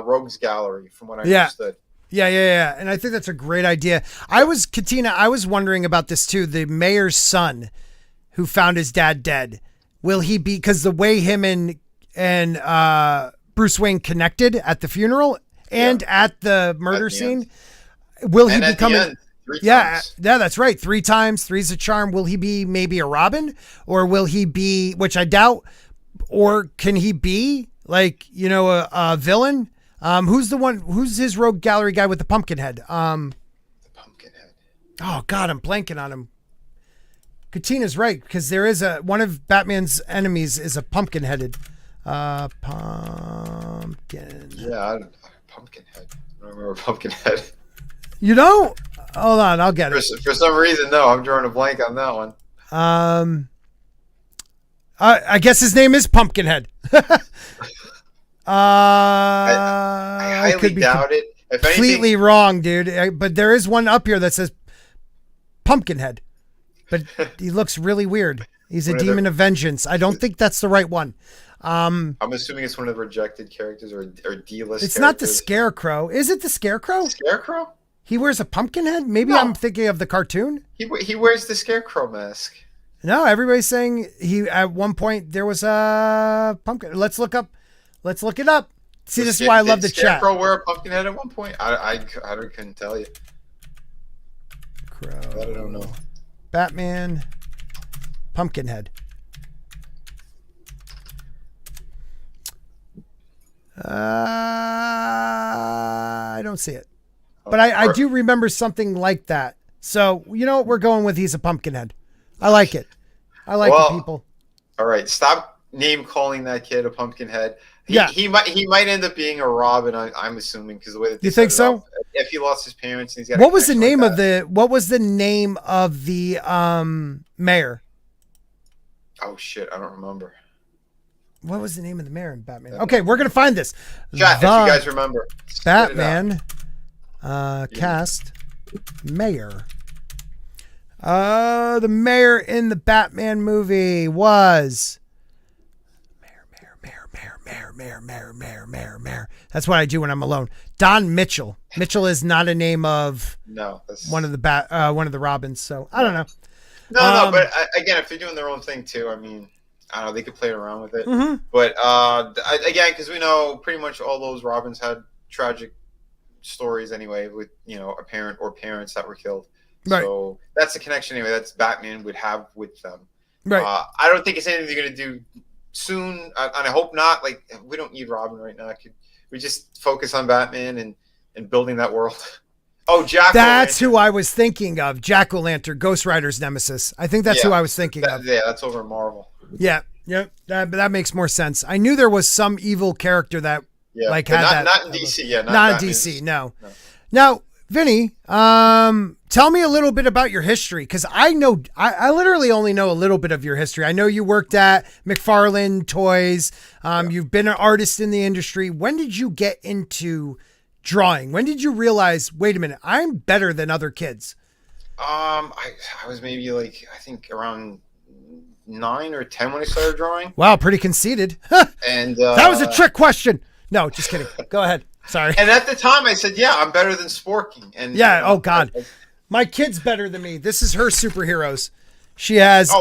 rogues gallery, from what I understood. Yeah. And I think that's a great idea. I was wondering about this too. The mayor's son who found his dad dead. Will he be, because the way him and Bruce Wayne connected at the funeral and at the murder scene, will he become that's right. 3 times. 3's a charm. Will he be maybe a Robin, or will he be, which I doubt, or can he be like, a villain? Who's his rogue gallery guy with the pumpkin head? The pumpkin head. Oh God, I'm blanking on him. Katina's right, because there is one of Batman's enemies is a pumpkin headed. Pumpkin. Yeah, Pumpkinhead. I don't remember Pumpkinhead. You don't? Hold on, I'll get it. For some reason, no, I'm drawing a blank on that one. I guess his name is Pumpkinhead. I highly doubt it. If completely wrong, dude. But there is one up here that says Pumpkinhead, but he looks really weird. He's a demon of vengeance. I don't think that's the right one. I'm assuming it's one of the rejected characters or D-list. It's not the Scarecrow. Is it the Scarecrow? Scarecrow? He wears a pumpkin head? Maybe no. I'm thinking of the cartoon. He wears the Scarecrow mask. No, everybody's saying at one point there was a pumpkin. Let's look it up. See, this is why I love the chat. Did Scarecrow wear a pumpkin head at one point? I couldn't tell you. Crow. I don't know. Batman pumpkin head. I don't see it, but I do remember something like that. So you know what, we're going with, he's a pumpkinhead. I like it. I like the people. All right, stop name calling that kid a pumpkinhead. He might end up being a Robin. I'm assuming, because the way that you think so. If he lost his parents and he's got what was the name of the mayor? Oh shit, I don't remember. What was the name of the mayor in Batman? Okay, we're going to find this. Chat, if you guys remember. Batman cast mayor. The mayor in the Batman movie was... Mayor. That's what I do when I'm alone. Don Mitchell. Mitchell is not a name of one of the Robins, so I don't know. No, but again, if they're doing their own thing too, I mean... I don't know, they could play around with it. Mm-hmm. But again, because we know pretty much all those Robins had tragic stories anyway, with a parent or parents that were killed. Right. So that's the connection anyway. That's Batman would have with them. Right. I don't think it's anything they're gonna do soon, and I hope not. Like, we don't need Robin right now. We just focus on Batman and building that world. Oh, Jack. That's who I was thinking of. Jack-O-Lantern, Ghost Rider's nemesis. I think that's who I was thinking of. Yeah, that's over Marvel. Yeah. That makes more sense. I knew there was some evil character that had not in DC. Yeah, not in DC. No. Now, Vinny, tell me a little bit about your history, because I literally only know a little bit of your history. I know you worked at McFarlane Toys. You've been an artist in the industry. When did you get into drawing? When did you realize, wait a minute, I'm better than other kids? I was maybe like, I think around 9 or 10 when I started drawing. Wow, pretty conceited. And that was a trick question. No, just kidding. Go ahead. Sorry. And at the time I said, yeah, I'm better than Sporking. And yeah, oh God. My kid's better than me. This is her superheroes. She has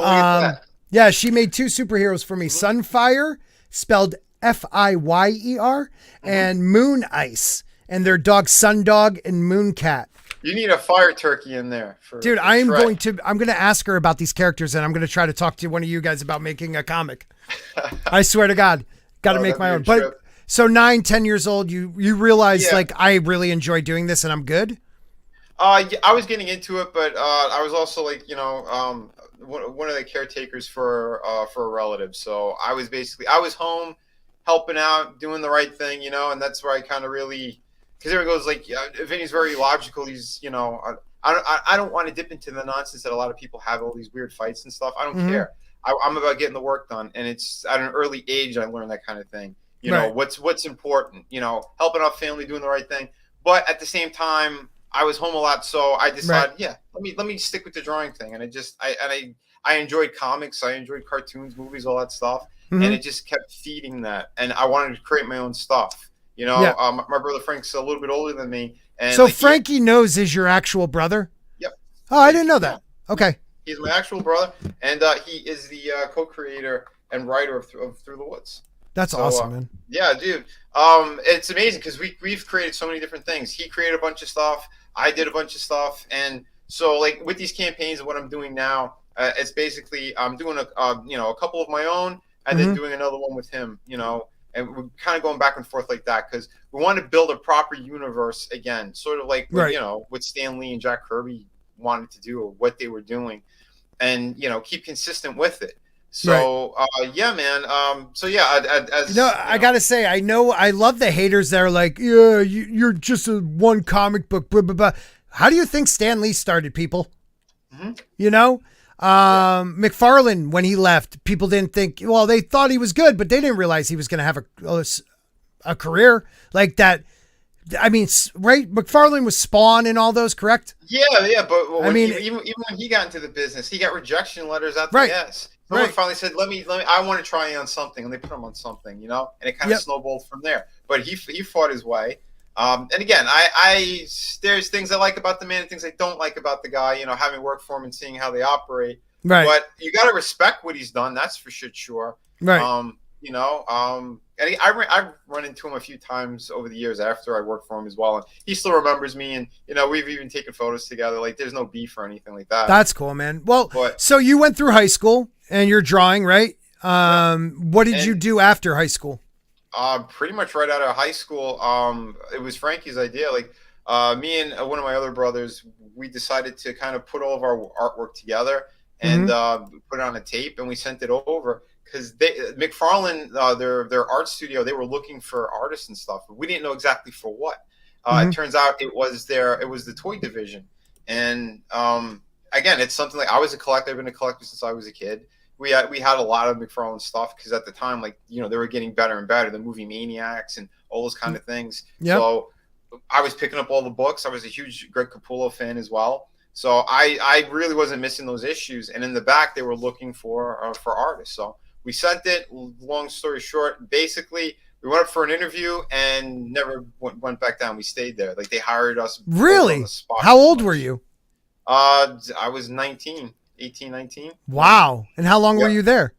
yeah, she made 2 superheroes for me. Sunfire, spelled Fiyer, and Moon Ice. And their dog Sundog and Mooncat. You need a fire turkey in there. Dude, I'm going to ask her about these characters, and I'm going to try to talk to one of you guys about making a comic. I swear to God. Got to make my own. But so 9, 10 years old, you realize like I really enjoy doing this and I'm good? I was getting into it, but I was also like, one of the caretakers for a relative. So I was home helping out, doing the right thing, and that's where I kind of really, because everyone goes like, Vinny's very logical. He's, I don't want to dip into the nonsense that a lot of people have, all these weird fights and stuff. I don't care. I'm about getting the work done. And it's at an early age, I learned that kind of thing. You know, what's important, helping out family, doing the right thing. But at the same time, I was home a lot. So I decided, let me stick with the drawing thing. And I enjoyed comics. I enjoyed cartoons, movies, all that stuff. And it just kept feeding that. And I wanted to create my own stuff. My brother Frank's a little bit older than me. And so Frankie Knows is your actual brother? Yep. Oh, I didn't know that. Okay. He's my actual brother. And he is the co-creator and writer of Through the Woods. That's awesome, man. Yeah, dude. It's amazing because we've created so many different things. He created a bunch of stuff. I did a bunch of stuff. And so like with these campaigns and what I'm doing now, it's basically I'm doing a couple of my own and then doing another one with him, and we're kind of going back and forth like that because we want to build a proper universe again, sort of like what Stan Lee and Jack Kirby wanted to do or what they were doing, and keep consistent with it. So yeah, man. I gotta say, I love the haters that are like, yeah, you're just a one comic book, blah blah blah. How do you think Stan Lee started, people? McFarlane, when he left, people didn't think, well, they thought he was good, but they didn't realize he was going to have a career like that. I mean, right? McFarlane was Spawn and all those, correct? Yeah. But even when he got into the business, he got rejection letters out the ass. Someone finally said, let me, I want to try you on something. And they put him on something, and it kind of snowballed from there. But he fought his way. And again, there's things I like about the man and things I don't like about the guy, having worked for him and seeing how they operate. Right. But you got to respect what he's done. That's for sure. Right. And I've run into him a few times over the years after I worked for him as well. And he still remembers me. And, we've even taken photos together. Like there's no beef or anything like that. That's cool, man. Well, so you went through high school and you're drawing, right? What did you do after high school? Pretty much right out of high school. It was Frankie's idea. Like me and one of my other brothers, we decided to kind of put all of our artwork together and put it on a tape, and we sent it over because McFarlane, their art studio, they were looking for artists and stuff. But we didn't know exactly for what. It turns out it was the toy division, and again, it's something like I was a collector. I've been a collector since I was a kid. We had a lot of McFarlane stuff because at the time, like, they were getting better and better. The movie Maniacs and all those kind of things. Yep. So I was picking up all the books. I was a huge Greg Capullo fan as well. So I really wasn't missing those issues. And in the back, they were looking for artists. So we sent it. Long story short, basically, we went up for an interview and never went back down. We stayed there. Like they hired us. Really? On the spot. How old were you? I was 18, 19. Wow. And how long were you there?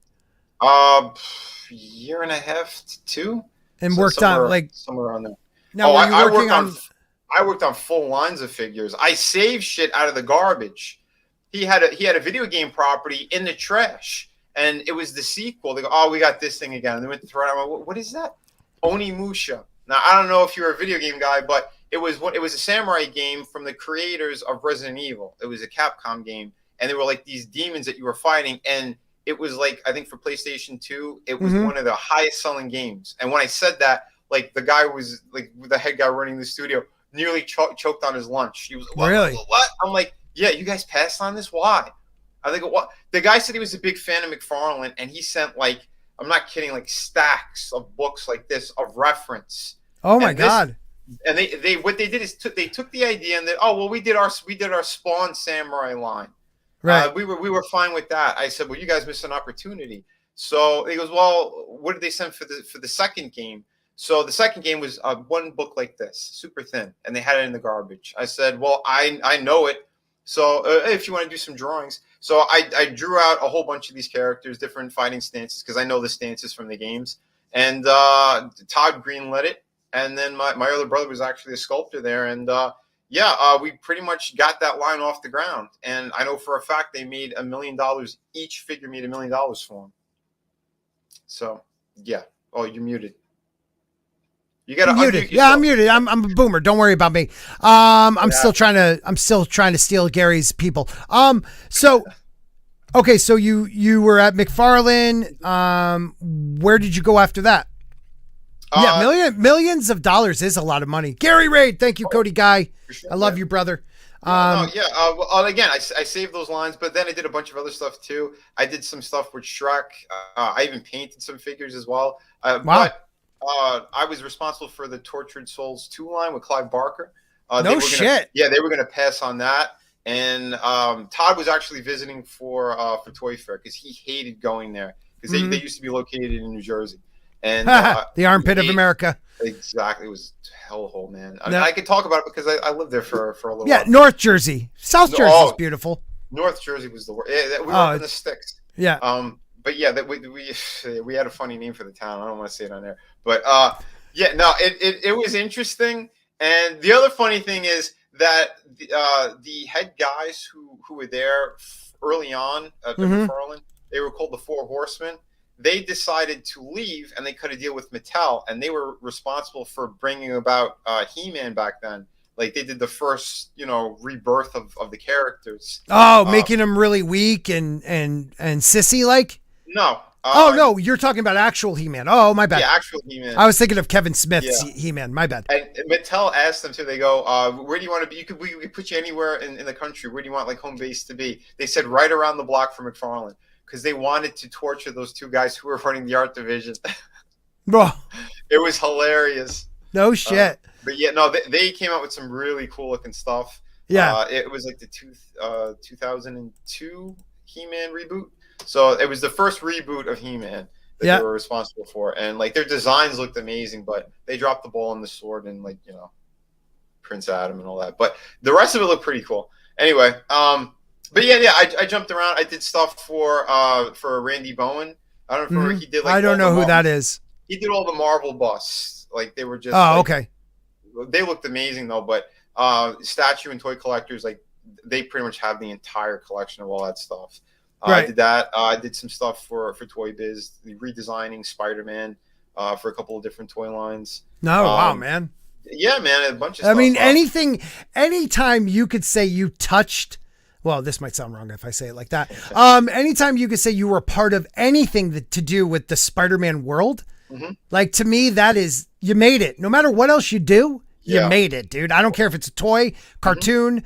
Year and a half to 2. And so worked on like somewhere on there. Now, I worked on full lines of figures. I saved shit out of the garbage. He had a video game property in the trash, and it was the sequel. They go, oh, we got this thing again. And they went to throw it out. I went, what is that? Onimusha. Now I don't know if you're a video game guy, but it was a samurai game from the creators of Resident Evil. It was a Capcom game, and they were like these demons that you were fighting, and it was like, I think for PlayStation 2, it was one of the highest selling games. And when I said that, like the guy was like the head guy running the studio nearly choked on his lunch. He was like, what? I'm like, yeah, you guys passed on this? Why? I think what the guy said he was a big fan of McFarlane, and he sent like, I'm not kidding, like stacks of books like this of reference. Oh my God. And they what they did is they took the idea and we did our Spawn Samurai line. Right. We were fine with that. I said, well, you guys missed an opportunity. So he goes, well, what did they send for the second game? So the second game was one book like this, super thin, and they had it in the garbage. I said, well, I know it. So if you want to do some drawings. So I drew out a whole bunch of these characters, different fighting stances, because I know the stances from the games. And Todd greenlit it. And then my other brother was actually a sculptor there. And we pretty much got that line off the ground. And I know for a fact they made $1 million. Each figure made $1 million for them. So, yeah. Oh, you're muted. You got to muted. Yeah, I'm muted. I'm a boomer. Don't worry about me. I'm still trying to steal Gary's people. So you were at McFarlane. Where did you go after that? Millions of dollars is a lot of money. Gary Raid, thank you, Cody Guy. Sure, I love you, brother. Again, I saved those lines, but then I did a bunch of other stuff too. I did some stuff with Shrek. I even painted some figures as well. Wow. But I was responsible for the Tortured Souls 2 line with Clive Barker. No shit. Yeah, they were going to pass on that. And Todd was actually visiting for Toy Fair because he hated going there because they used to be located in New Jersey. And the armpit of America. Exactly. It was a hellhole, man. I could talk about it because I lived there for a little while. Yeah, North Jersey. South Jersey is beautiful. North Jersey was the worst. We were in the sticks. Yeah. But yeah, we had a funny name for the town. I don't want to say it on there. But it was interesting. And the other funny thing is that the head guys who were there early on at McFarlane, they were called the Four Horsemen. They decided to leave, and they cut a deal with Mattel, and they were responsible for bringing about He-Man back then. Like they did the first, rebirth of the characters. Oh, making them really weak and sissy like. No. No, you're talking about actual He-Man. Oh, my bad. Yeah, actual He-Man. I was thinking of Kevin Smith's He-Man. My bad. And Mattel asked them too. They go, "Where do you want to be? We could put you anywhere in the country. Where do you want like home base to be?" They said right around the block from McFarlane. Because they wanted to torture those two guys who were running the art division. Bro, it was hilarious. No shit. But yeah, no, they came out with some really cool looking stuff. Yeah, it was like the 2002 He-Man reboot. So it was the first reboot of He-Man that they were responsible for, and like their designs looked amazing, but they dropped the ball on the sword and like Prince Adam and all that. But the rest of it looked pretty cool. Anyway, But I jumped around. I did stuff for Randy Bowen. I don't know if he did. Like, I don't know who that is. He did all the Marvel busts. Like they were just. Oh, okay. They looked amazing though, but statue and toy collectors like they pretty much have the entire collection of all that stuff. Right. I did that. I did some stuff for Toy Biz, redesigning Spider-Man for a couple of different toy lines. No, wow, man. Yeah, man, a bunch of stuff. I mean, anytime you could say you touched. Well, this might sound wrong if I say it like that. Anytime you could say you were part of anything to do with the Spider-Man world, like to me, that is, you made it. No matter what else you do, you made it, dude. I don't care if it's a toy, cartoon,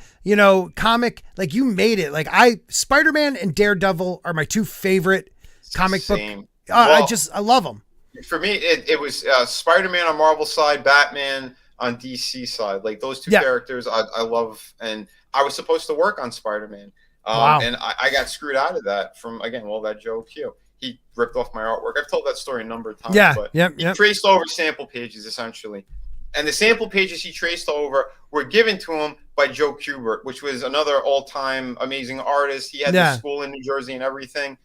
comic, like you made it. Like Spider-Man and Daredevil are my two favorite comic book. I love them. For me, it was Spider-Man on Marvel side, Batman on DC side. Like those two characters I love, and I was supposed to work on Spider-Man. And I got screwed out of that from, again, that Joe Q. He ripped off my artwork. I've told that story a number of times. He traced over sample pages, essentially. And the sample pages he traced over were given to him by Joe Kubert, which was another all-time amazing artist. He had the school in New Jersey and everything.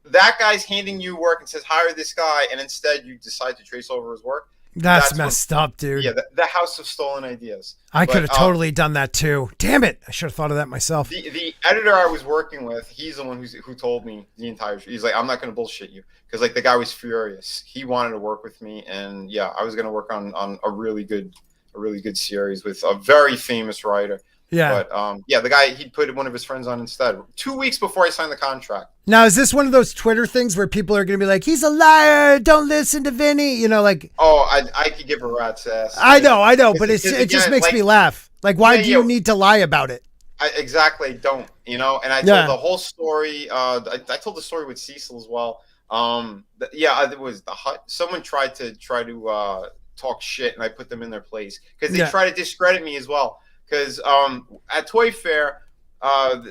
That guy's handing you work and says, hire this guy, and instead you decide to trace over his work. That's messed up, dude. Yeah, the house of stolen ideas. I could have totally done that too. Damn it. I should have thought of that myself. The editor I was working with, he's the one who told me the entire He's like, I'm not going to bullshit you. Because like the guy was furious. He wanted to work with me. And I was going to work on a really good series with a very famous writer. Yeah. But the guy, he put one of his friends on instead 2 weeks before I signed the contract. Now, is this one of those Twitter things where people are going to be like, he's a liar, don't listen to Vinny, like. Oh, I could give a rat's ass. I know, but it just makes me laugh. Like, why do you need to lie about it? Exactly, don't, you know. And I Yeah. told the whole story. I told the story with Cecil as well. It was the hut. Someone tried to talk shit, and I put them in their place because they try to discredit me as well. Because at Toy Fair,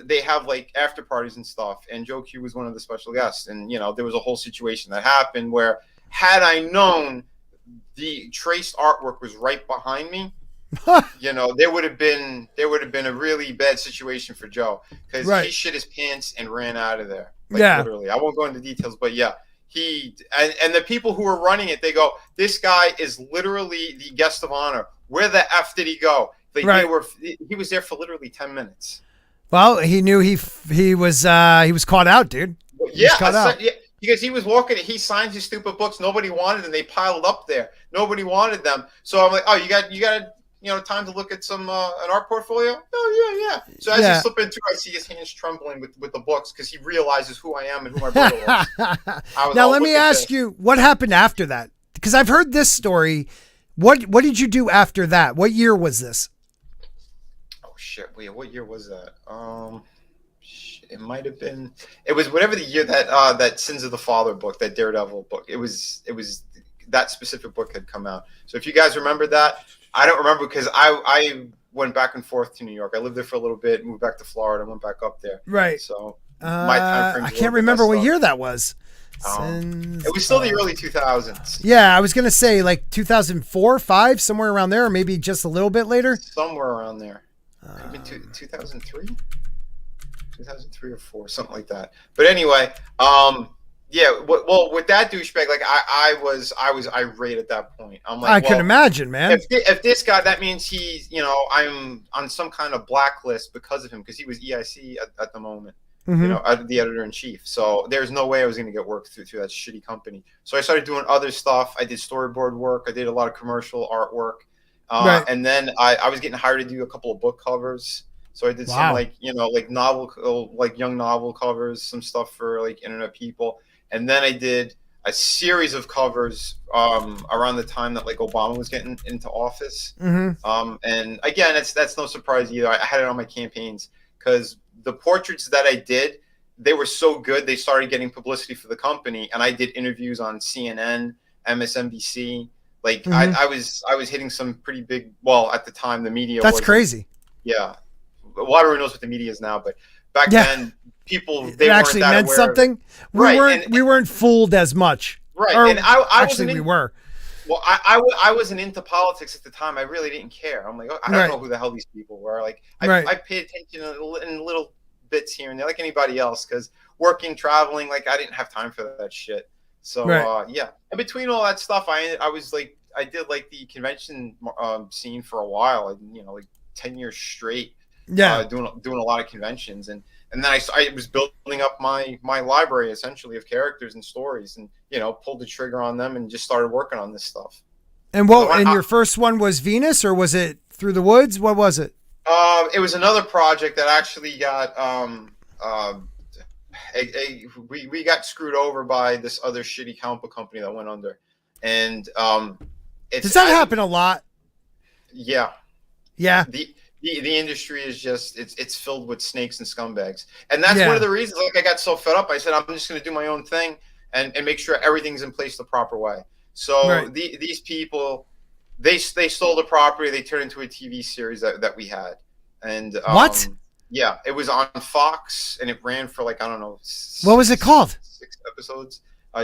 they have like after parties and stuff, and Joe Q was one of the special guests, and you know there was a whole situation that happened where had I known the traced artwork was right behind me. You know, there would have been a really bad situation for Joe because he shit his pants and ran out of there. Like, literally. I won't go into details, but yeah, and the people who were running it, they go, "This guy is literally the guest of honor. Where the f did he go?" Like he was there for literally 10 minutes. Well, he knew he was caught out, dude. Yeah, because he was walking, he signed his stupid books. Nobody wanted them. They piled up there. Nobody wanted them. So I'm like, oh, you got time to look at some an art portfolio? Oh yeah. So as you slip into, I see his hands trembling with the books because he realizes who I am and who my brother was. Now let me ask you, what happened after that? Because I've heard this story. What did you do after that? What year was this? Oh shit! Wait, what year was that? It might have been. It was whatever the year that Sins of the Father book, that Daredevil book. It was that specific book had come out. So if you guys remember that. I don't remember because I went back and forth to New York. I lived there for a little bit, moved back to Florida, went back up there. Right. So my time frame. I can't remember what year that was. It was still the early 2000s. Yeah, I was gonna say like 2004, 5, somewhere around there, or maybe just a little bit later. Somewhere around there. Maybe 2003, 2003 or 4, something like that. But anyway, yeah, well, with that douchebag, like I was irate at that point. I'm like, I can imagine, man. If this guy, that means he's, you know, I'm on some kind of blacklist because of him, because he was EIC at the moment, you know, the editor in chief. So there's no way I was going to get work through that shitty company. So I started doing other stuff. I did storyboard work. I did a lot of commercial artwork, and then I was getting hired to do a couple of book covers. So I did some like, you know, like young novel covers, some stuff for like internet people. And then I did a series of covers around the time that like Obama was getting into office. And again, that's no surprise either. I had it on my campaigns because the portraits that I did, they were so good. They started getting publicity for the company, and I did interviews on CNN, MSNBC. Like I was hitting some pretty big. Well, at the time, the media. That's crazy. Yeah, well, everyone knows what the media is now, but back then. People they actually meant something. We weren't fooled as much. Right. Or, and we were. Well, I wasn't into politics at the time. I really didn't care. I'm like, I don't know who the hell these people were. Like I paid attention in little bits here and there, like anybody else, because working, traveling, like I didn't have time for that shit. So yeah. And between all that stuff, I did like the convention scene for a while. You know, like 10 years straight. Yeah. Doing a lot of conventions and then I was building up my library essentially of characters and stories, and you know, pulled the trigger on them and just started working on this stuff. And your first one was Venus, or was it Through the Woods? What was it? It was another project that actually got we got screwed over by this other shitty comic book company that went under, and does that happen a lot? Yeah. The industry is just it's filled with snakes and scumbags, and that's one of the reasons. Like I got so fed up, I said I'm just going to do my own thing and make sure everything's in place the proper way. So these people, they stole the property, they turned into a TV series that we had, and what? Yeah, it was on Fox, and it ran for like I don't know. What was it called? 6 episodes.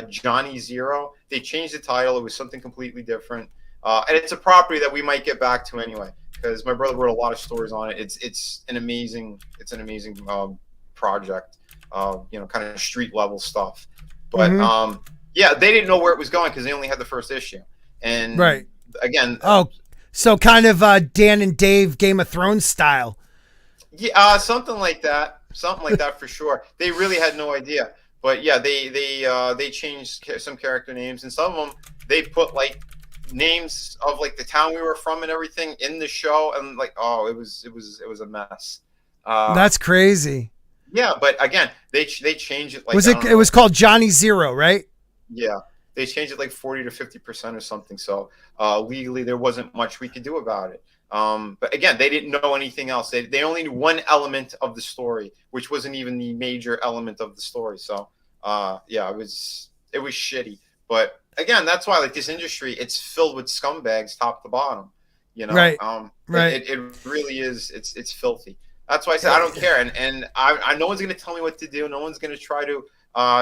Johnny Zero. They changed the title. It was something completely different, and it's a property that we might get back to anyway. Because my brother wrote a lot of stories on it. It's an amazing project, you know, kind of street level stuff. But yeah, they didn't know where it was going because they only had the first issue. And again, so kind of Dan and Dave Game of Thrones style. Yeah, something like that for sure. They really had no idea. But yeah, they changed some character names, and some of them they put like names of like the town we were from and everything in the show, and like it was a mess. That's crazy. Yeah, but again, they changed it. Like it was called Johnny Zero, right? Yeah, They changed it like 40 to 50% or something. So legally, there wasn't much we could do about it. But again, they didn't know anything else. They only knew one element of the story, which wasn't even the major element of the story. So yeah, it was shitty. But again, that's why like this industry, it's filled with scumbags top to bottom. You know, Right. Right. It really is. It's filthy. That's why I said I don't care, and I no one's gonna tell me what to do. No one's gonna try to,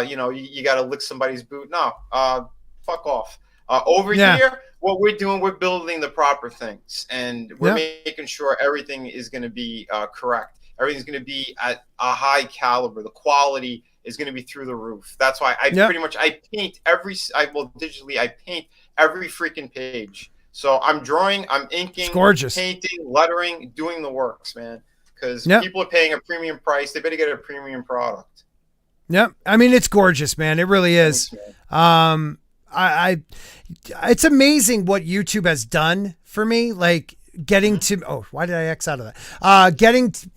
you know, you got to lick somebody's boot. No, fuck off. Over here, what we're doing, we're building the proper things, and we're making sure everything is gonna be correct. Everything's gonna be at a high caliber. The quality is gonna be through the roof. That's why I pretty much paint digitally I paint every freaking page. So I'm drawing, I'm inking, painting, lettering, doing the works, man. Because people are paying a premium price. They better get a premium product. Yep. I mean, it's gorgeous, man. It really is. It's amazing what YouTube has done for me. Like getting to, why did I X out of that?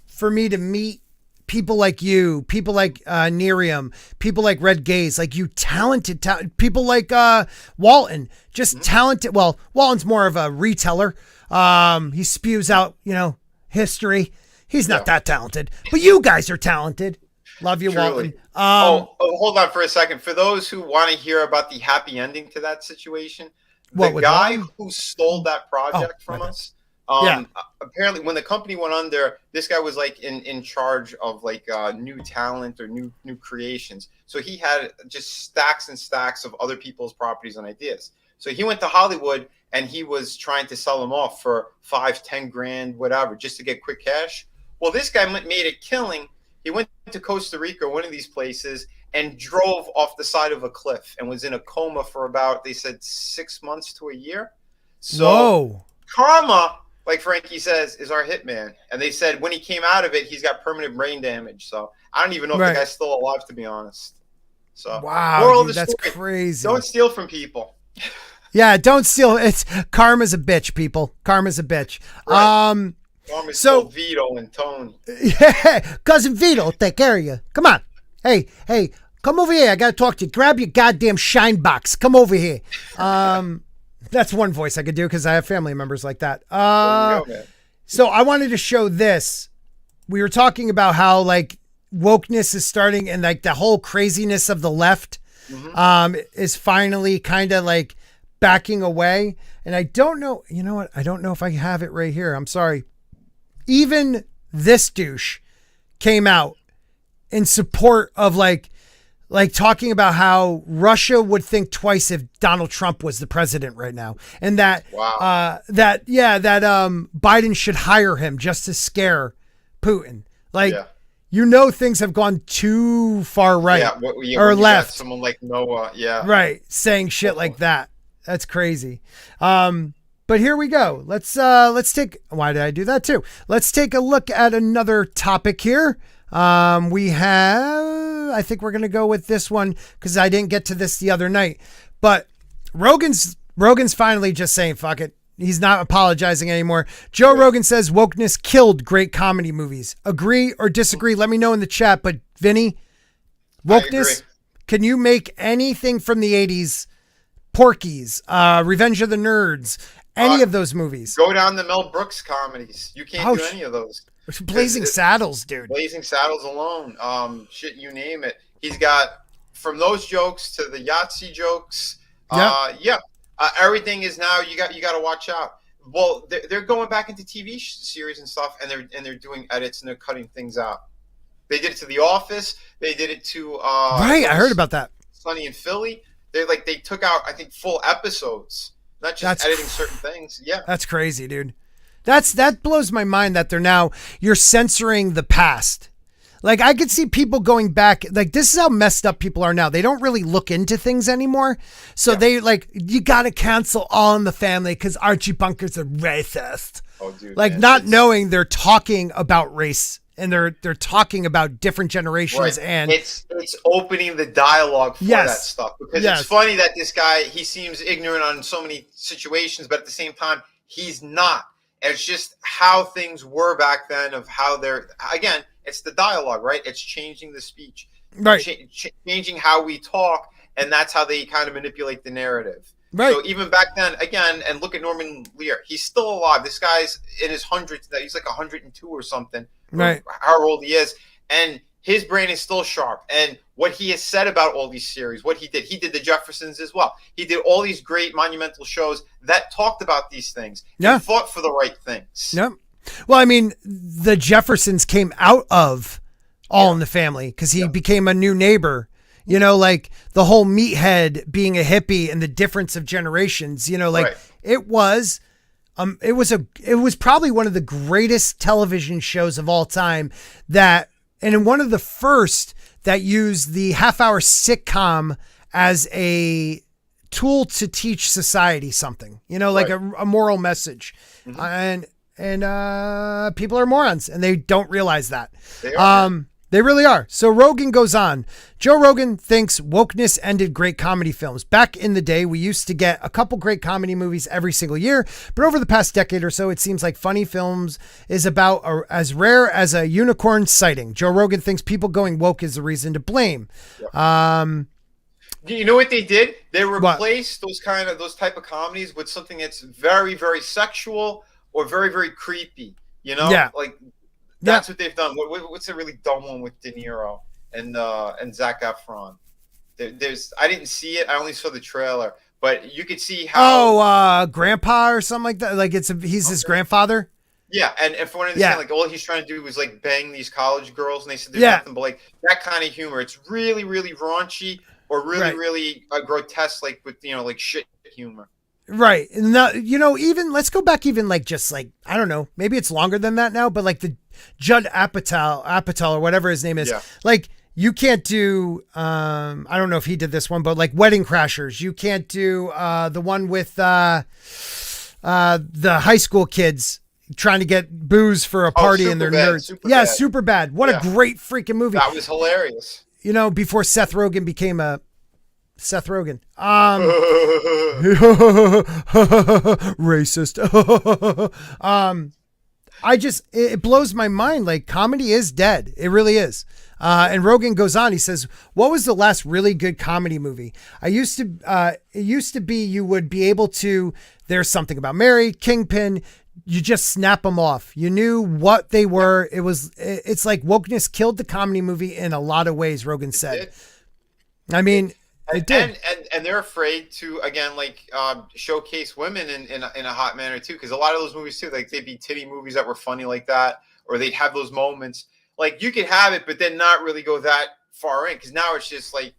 For me to meet people like you, people like Nerium, people like Red Gaze, like you talented people like Walton, just talented. Well, Walton's more of a reteller. He spews out, you know, history. He's not that talented, but you guys are talented. Love you, Walton. Hold on for a second. For those who want to hear about the happy ending to that situation, the guy who stole that project from us, apparently when the company went under, this guy was like in charge of like new talent or new creations. So he had just stacks and stacks of other people's properties and ideas. So he went to Hollywood and he was trying to sell them off for $5-10 grand, whatever, just to get quick cash. Well, this guy made a killing. He went to Costa Rica, one of these places, and drove off the side of a cliff and was in a coma for about, they said, 6 months to a year. So karma, like Frankie says, is our hitman. And they said when he came out of it, he's got permanent brain damage. So I don't even know if the guy's still alive, to be honest. So wow, dude, that's crazy. Don't steal from people. Yeah, don't steal. It's karma's a bitch, people. Karma's a bitch. Right. So Vito and Tony. Yeah, cousin Vito will take care of you. Come on. Hey, come over here. I gotta talk to you. Grab your goddamn shine box. Come over here. That's one voice I could do because I have family members like that. So I wanted to show this. We were talking about how like wokeness is starting and like the whole craziness of the left is finally kind of like backing away. And I don't know, you know what? I don't know if I have it right here. I'm sorry. Even this douche came out in support of like talking about how Russia would think twice if Donald Trump was the president right now. And that, Biden should hire him just to scare Putin. Like, you know, things have gone too far right or left. Someone like Noah. Yeah. Right. Saying shit like that. That's crazy. But here we go. Let's take, why did I do that too? Let's take a look at another topic here. We have, I think we're going to go with this one because I didn't get to this the other night, but Rogan's finally just saying, fuck it. He's not apologizing anymore. Joe Rogan says wokeness killed great comedy movies. Agree or disagree? Let me know in the chat. But Vinny, wokeness, can you make anything from the 80s? Porky's, Revenge of the Nerds, any of those movies. Go down the Mel Brooks comedies. You can't do any of those. Blazing Saddles, dude. Blazing Saddles alone. Shit, you name it. He's got from those jokes to the Yahtzee jokes. Everything is now you got to watch out. Well, they're going back into TV series and stuff, and they're doing edits and they're cutting things out. They did it to The Office. They did it to I heard about that. Sunny in Philly. They took out, I think, full episodes, not just editing certain things. Yeah. That's crazy, dude. That blows my mind that you're censoring the past. Like I could see people going back, like this is how messed up people are now. They don't really look into things anymore. So they like, you got to cancel All in the Family because Archie Bunker's a racist. Oh, dude. Like not knowing they're talking about race. And they're talking about different generations, and it's opening the dialogue for that stuff because it's funny that this guy, he seems ignorant on so many situations, but at the same time he's not. And it's just how things were back then of how they're again. It's the dialogue, right? It's changing the speech, right? Changing how we talk and that's how they kind of manipulate the narrative. Right. So even back then, again, and look at Norman Lear. He's still alive. This guy's in his hundreds. He's like 102 or something. Right. How old he is. And his brain is still sharp. And what he has said about all these series, what he did the Jeffersons as well. He did all these great monumental shows that talked about these things. Yeah. And fought for the right things. Yep. Well, I mean, the Jeffersons came out of All in the Family because he became a new neighbor. You know, like the whole meathead being a hippie and the difference of generations, you know, like it was probably one of the greatest television shows of all time and one of the first that used the half-hour sitcom as a tool to teach society something, you know, like a moral message. And people are morons and they don't realize that. They are. They really are. So Rogan goes on. Joe Rogan thinks wokeness ended great comedy films. Back in the day, we used to get a couple great comedy movies every single year, but over the past decade or so, it seems like funny films is about as rare as a unicorn sighting. Joe Rogan thinks people going woke is the reason to blame. Yep. You know what they did? They replaced those type of comedies with something that's very, very sexual or very, very creepy. You know, like. That's what they've done. What's a really dumb one with De Niro and Zac Efron? I didn't see it. I only saw the trailer, but you could see how. Grandpa or something like that. Like he's his grandfather. Yeah, and if I understand, like all he's trying to do is like bang these college girls, and they said there's nothing but like that kind of humor. It's really, really raunchy or really, really grotesque, like with like shit humor. Right. Now, even let's go back even like just like, I don't know, maybe it's longer than that now, but like the Judd Apatow or whatever his name is, like you can't do, I don't know if he did this one, but like Wedding Crashers. You can't do the one with the high school kids trying to get booze for a party and they're nerds. Super bad. What a great freaking movie. That was hilarious. Before Seth Rogen became Seth Rogen. Racist. It blows my mind. Like comedy is dead. It really is. And Rogan goes on, he says, what was the last really good comedy movie? It used to be, you would be able to, there's something about Mary, Kingpin, you just snap them off. You knew what they were. It's like wokeness killed the comedy movie in a lot of ways, Rogan said. I mean, it did. And they're afraid to, again, like showcase women in a hot manner too, because a lot of those movies too, like they'd be titty movies that were funny like that, or they'd have those moments. Like you could have it, but then not really go that far in, because now it's just like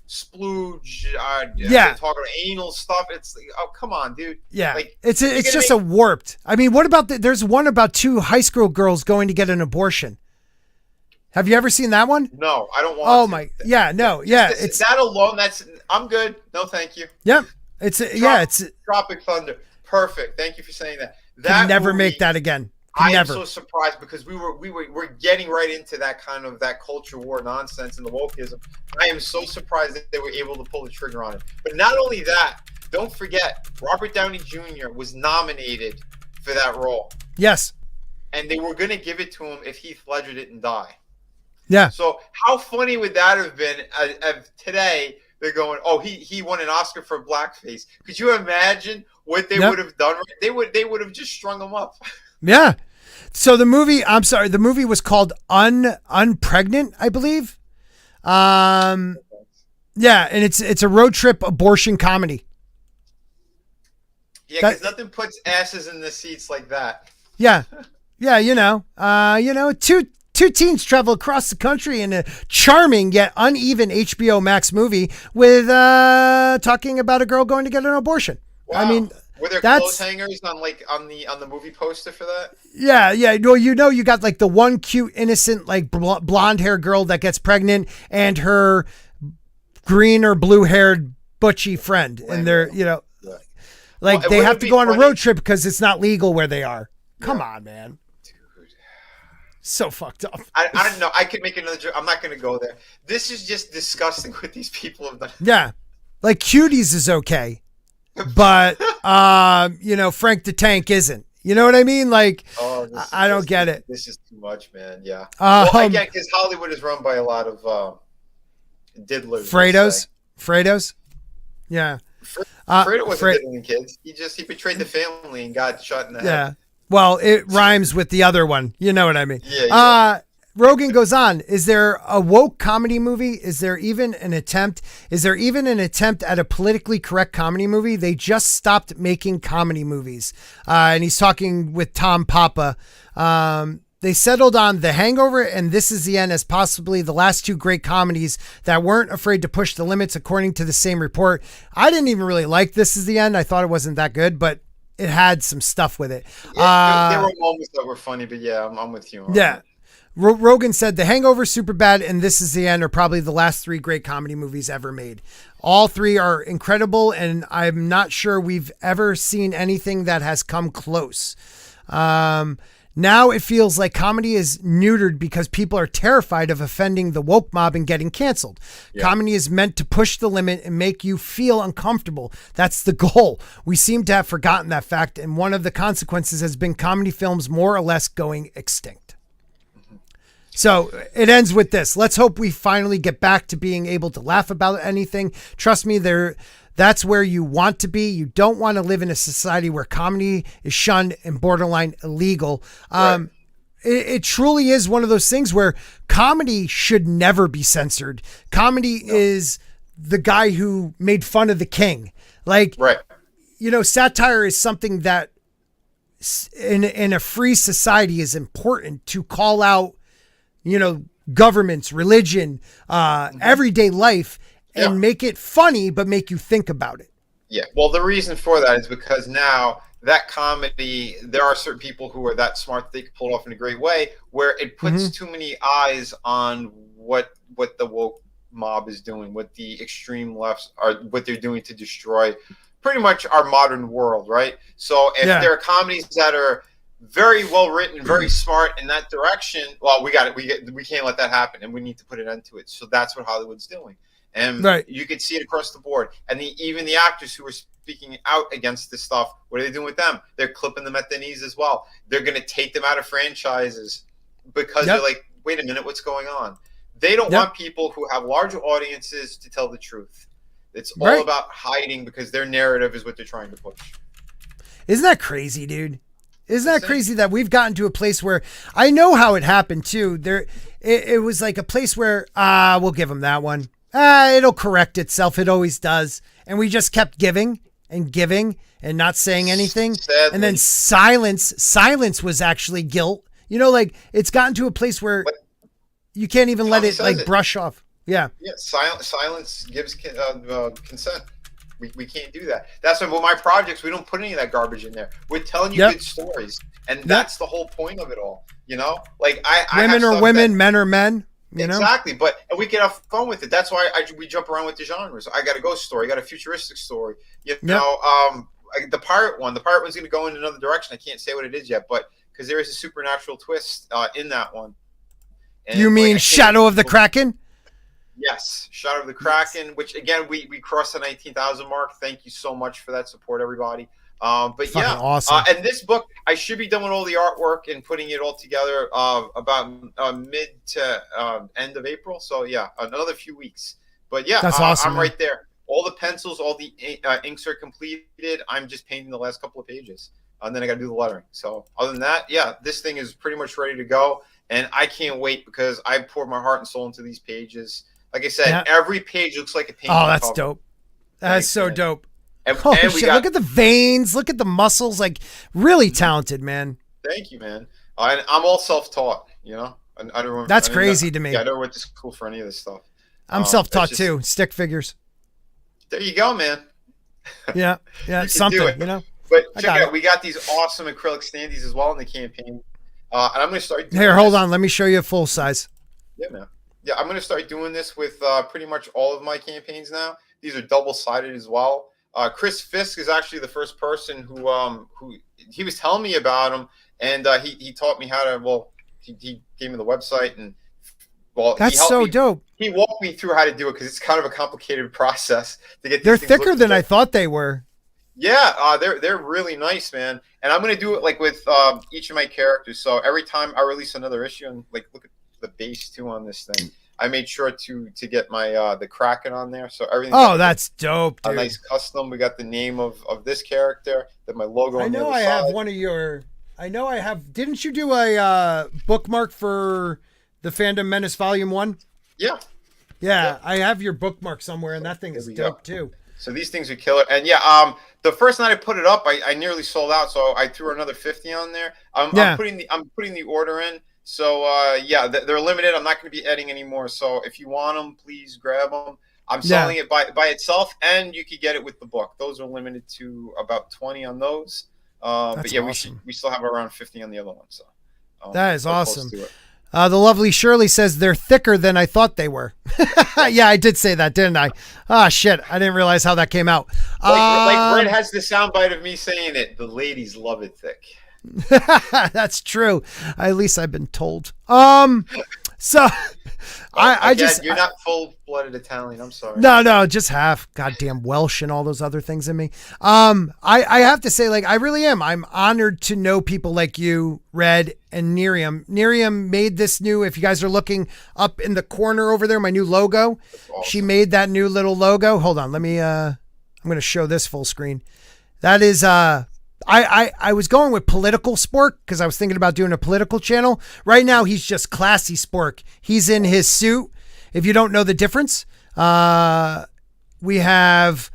splooge, talking about anal stuff. It's like, oh come on, dude. Yeah, like, it's just a warped. I mean, what about there's one about two high school girls going to get an abortion. Have you ever seen that one? No, I don't want to. Oh my, it's that alone. I'm good. No, thank you. Yep. It's Tropic Thunder. Perfect. Thank you for saying that. Can never make that again. I am so surprised because we're getting right into that kind of that culture war nonsense and the wokeism. I am so surprised that they were able to pull the trigger on it. But not only that, don't forget Robert Downey Jr. was nominated for that role. Yes. And they were going to give it to him if Heath Ledger didn't die. Yeah. So how funny would that have been? Today they're going, oh, he won an Oscar for blackface. Could you imagine what they would have done? They would have just strung him up. Yeah. So the movie was called Unpregnant, I believe. Yeah, and it's a road trip abortion comedy. Yeah, because nothing puts asses in the seats like that. Yeah. Yeah, two teens travel across the country in a charming yet uneven HBO Max movie with talking about a girl going to get an abortion. Wow. I mean, were there clothes hangers on the movie poster for that? Yeah. Well, you got like the one cute, innocent, like blonde hair girl that gets pregnant and her green or blue haired butchy friend, and they're like they have to go on a road trip because it's not legal where they are. Come on, man. So fucked up. I don't know. I could make another joke. I'm not going to go there. This is just disgusting what these people have done. Yeah. Like Cuties is okay. But, Frank the Tank isn't. You know what I mean? Like, I don't get it. This is too much, man. Yeah. Well, again, because Hollywood is run by a lot of diddlers. Fredo's? Yeah. Fredo wasn't diddling kids. He betrayed the family and got shot in the head. Yeah. Well, it rhymes with the other one. You know what I mean? Yeah. Rogan goes on. Is there a woke comedy movie? Is there even an attempt? Is there even an attempt at a politically correct comedy movie? They just stopped making comedy movies. And he's talking with Tom Papa. They settled on The Hangover and This Is the End as possibly the last two great comedies that weren't afraid to push the limits, according to the same report. I didn't even really like This Is the End. I thought it wasn't that good, but it had some stuff with it. Yeah, there were moments that were funny, but yeah, I'm with you. Yeah. Rogan said The Hangover, Superbad, and This Is the End are probably the last three great comedy movies ever made. All three are incredible, and I'm not sure we've ever seen anything that has come close. Now it feels like comedy is neutered because people are terrified of offending the woke mob and getting canceled. Yeah. Comedy is meant to push the limit and make you feel uncomfortable. That's the goal. We seem to have forgotten that fact, and one of the consequences has been comedy films more or less going extinct. So it ends with this. Let's hope we finally get back to being able to laugh about anything. Trust me, that's where you want to be. You don't want to live in a society where comedy is shunned and borderline illegal. Right. It truly is one of those things where comedy should never be censored. Comedy is the guy who made fun of the king. Like, right. Satire is something that in a free society is important to call out, governments, religion, everyday life, and make it funny, but make you think about it. Yeah. Well, the reason for that is because now that comedy, there are certain people who are that smart that they can pull it off in a great way, where it puts too many eyes on what the woke mob is doing, what the extreme lefts are, what they're doing to destroy pretty much our modern world, right? So if there are comedies that are very well written, very smart in that direction, well, we can't let that happen, and we need to put an end to it. So that's what Hollywood's doing. And you can see it across the board. And even the actors who are speaking out against this stuff, what are they doing with them? They're clipping them at the knees as well. They're going to take them out of franchises because they're like, wait a minute, what's going on? They don't want people who have larger audiences to tell the truth. It's all about hiding because their narrative is what they're trying to push. Isn't that crazy, dude? Isn't that crazy that we've gotten to a place where I know how it happened too. It was like a place where, we'll give them that one. It'll correct itself. It always does. And we just kept giving and not saying anything. Sadly. And then silence was actually guilt. It's gotten to a place where you can't even let it brush off. Yeah. Yeah. Silence gives consent. We can't do that. That's why with my projects, we don't put any of that garbage in there. We're telling you good stories. And that's the whole point of it all. Women are women, men are men. Exactly, but we can have fun with it. That's why we jump around with the genres. I got a ghost story, I got a futuristic story. The pirate one's going to go in another direction. I can't say what it is yet, but because there is a supernatural twist in that one. And you mean Shadow of the Kraken? Yes, Shadow of the Kraken. Yes. Which again, we crossed the 19,000 mark. Thank you so much for that support, everybody. But awesome. And this book, I should be done with all the artwork and putting it all together about mid to end of April. So another few weeks. But that's awesome. I'm right there. All the pencils, all the inks are completed. I'm just painting the last couple of pages, and then I got to do the lettering. So other than that, this thing is pretty much ready to go, and I can't wait because I poured my heart and soul into these pages. Like I said, every page looks like a painting. Oh, that's dope. That's so dope. And shit, look at the veins, look at the muscles, really talented, man. Thank you, man. And I'm all self-taught, I don't remember. That's crazy to me. I never went to school for any of this stuff. I'm self-taught too. Stick figures. There you go, man. Yeah, something, But check out, we got these awesome acrylic standees as well in the campaign. And I'm going to start doing Here, hold on. Let me show you a full size. Yeah, man. Yeah, I'm going to start doing this with pretty much all of my campaigns now. These are double-sided as well. Chris Fisk is actually the first person who he was telling me about him, and he taught me how to. Well, he gave me the website, and that's so dope. He walked me through how to do it because it's kind of a complicated process to get. They're thicker than I thought they were. Yeah, they're really nice, man. And I'm gonna do it with each of my characters. So every time I release another issue, and look at the base too on this thing. I made sure to get my the Kraken on there. So everything. Oh, that's dope, dude. A nice custom. We got the name of this character, then my logo on the other side. Have one of your. I know I have. Didn't you do a bookmark for the Fandom Menace Volume 1? Yeah. Yeah, I have your bookmark somewhere, and that thing is dope too. So these things are killer. And yeah, the first night I put it up, I nearly sold out. So I threw another 50 on there. I'm putting the order in. So yeah, they're limited. I'm not going to be adding anymore. So if you want them, please grab them. I'm selling it by itself, and you could get it with the book. Those are limited to about 20 on those. But yeah, awesome. we still have around 50 on the other one. So that is awesome. The lovely Shirley says they're thicker than I thought they were. Yeah, I did say that, didn't I? Ah, shit. I didn't realize how that came out. Like Brett has the soundbite of me saying it. The ladies love it thick. That's true. At least I've been told. So you're not full-blooded Italian. I'm sorry. No, just half. Goddamn Welsh and all those other things in me. I have to say, like, I really am. I'm honored to know people like you, Red and Nerium. Nerium made this new. If you guys are looking up in the corner over there, my new logo. Awesome. She made that new little logo. Hold on, let me. I'm going to show this full screen. That is I was going with political Spork because I was thinking about doing a political channel. Right now, he's just classy Spork. He's in his suit. If you don't know the difference, we have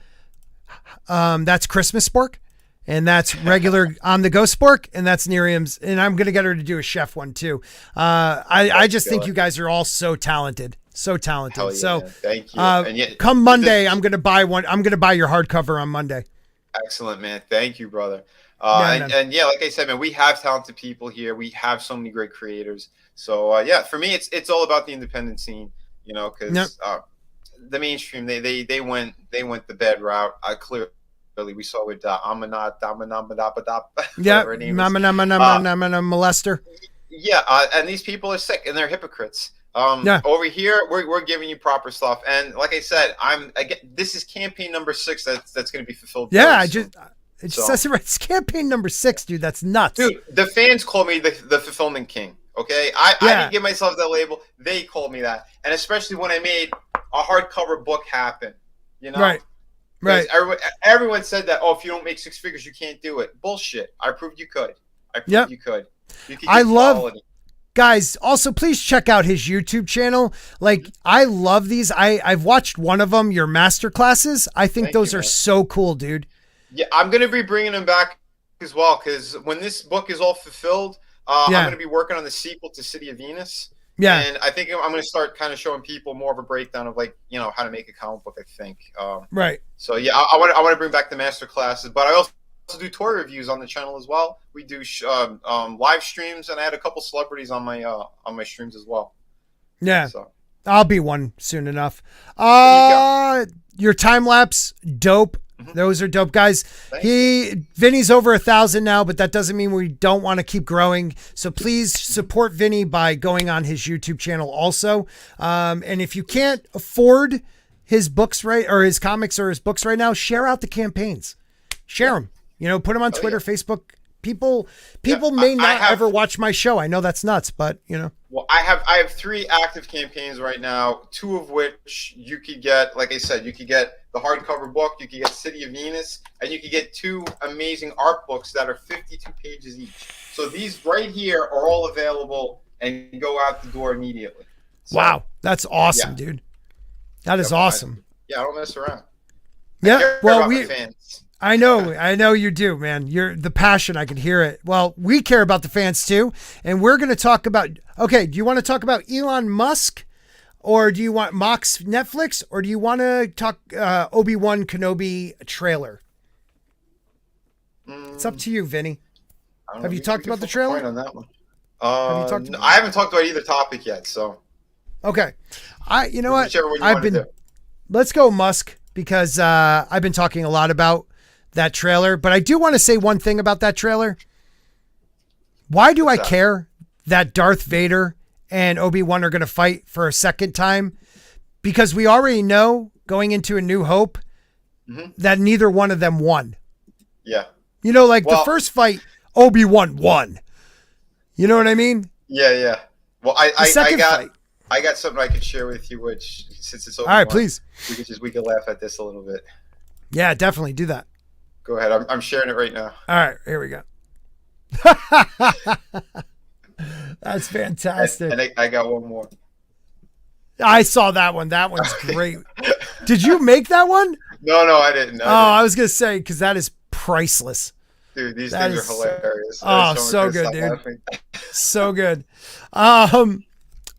that's Christmas Spork, and that's regular on the go Spork, and that's Nerium's. And I'm gonna get her to do a chef one too. I just think you guys are all so talented. So talented. Yeah, so thank you. Come Monday, I'm gonna buy one. I'm gonna buy your hardcover on Monday. Excellent, man. Thank you, brother. And yeah, like I said, man, we have talented people here. We have so many great creators. So yeah, for me, it's all about the independent scene, you know, because the mainstream they went the bad route. Clearly, we saw with molester. Yeah, and these people are sick and they're hypocrites. Over here, we're giving you proper stuff, and like I said, this is campaign number 6 that's going to be fulfilled. Yeah, it just says it right. It's campaign number 6, dude. That's nuts. Dude, the fans call me the fulfillment king. Okay, I didn't give myself that label. They called me that, and especially when I made a hardcover book happen. You know, right. Everyone said that. Oh, if you don't make 6 figures, you can't do it. Bullshit. I proved you could. You could. I love quality. Guys, also please check out his YouTube channel. Like, I love these. I've watched one of them, your master classes. I think those are so cool, dude. Yeah, I'm going to be bringing them back as well, because when this book is all fulfilled, I'm going to be working on the sequel to City of Venus. Yeah. And I think I'm going to start kind of showing people more of a breakdown of, like, you know, how to make a comic book, I think. Right. So, yeah, I want to bring back the master classes, but I also do toy reviews on the channel as well. We do live streams, and I had a couple celebrities on my streams as well. Yeah, so I'll be one soon enough. Your time lapse, dope. Mm-hmm. Those are dope, guys. Vinny's over 1,000 now, but that doesn't mean we don't want to keep growing. So please support Vinny by going on his YouTube channel also. And if you can't afford his books or his comics or his books right now, share out the campaigns. Share them. You know, put them on Twitter, Facebook. People may not ever watch my show. I know that's nuts, but you know. Well, I have 3 active campaigns right now, 2 of which you could get. Like I said, you could get the hardcover book, you could get City of Venus, and you could get 2 amazing art books that are 52 pages each. So these right here are all available and go out the door immediately. So, wow, that's awesome, dude. That is awesome. I don't mess around. Yeah, well, fans. I know you do, man. You're the passion. I can hear it. Well, we care about the fans too. And we're going to talk about, do you want to talk about Elon Musk, or do you want Mock's Netflix, or do you want to talk Obi-Wan Kenobi trailer? It's up to you, Vinny. Have you talked about the trailer? On that one. I haven't talked about either topic yet. So. Okay. You know what? Let's go Musk, because I've been talking a lot about that trailer, but I do want to say one thing about that trailer. Why do I care that Darth Vader and Obi-Wan are going to fight for a second time? Because we already know going into A New Hope that neither one of them won. Yeah. You know, like the first fight, Obi-Wan won. You know what I mean? Yeah. Well, I got fight. I got something I could share with you, which since it's open, All right, please. We could laugh at this a little bit. Yeah, definitely do that. Go ahead. I'm sharing it right now. All right, here we go. That's fantastic. And I got one more. I saw that one. That one's great. Did you make that one? No, I didn't. I was going to say, because that is priceless. Dude, these things are hilarious. So good, dude. So good.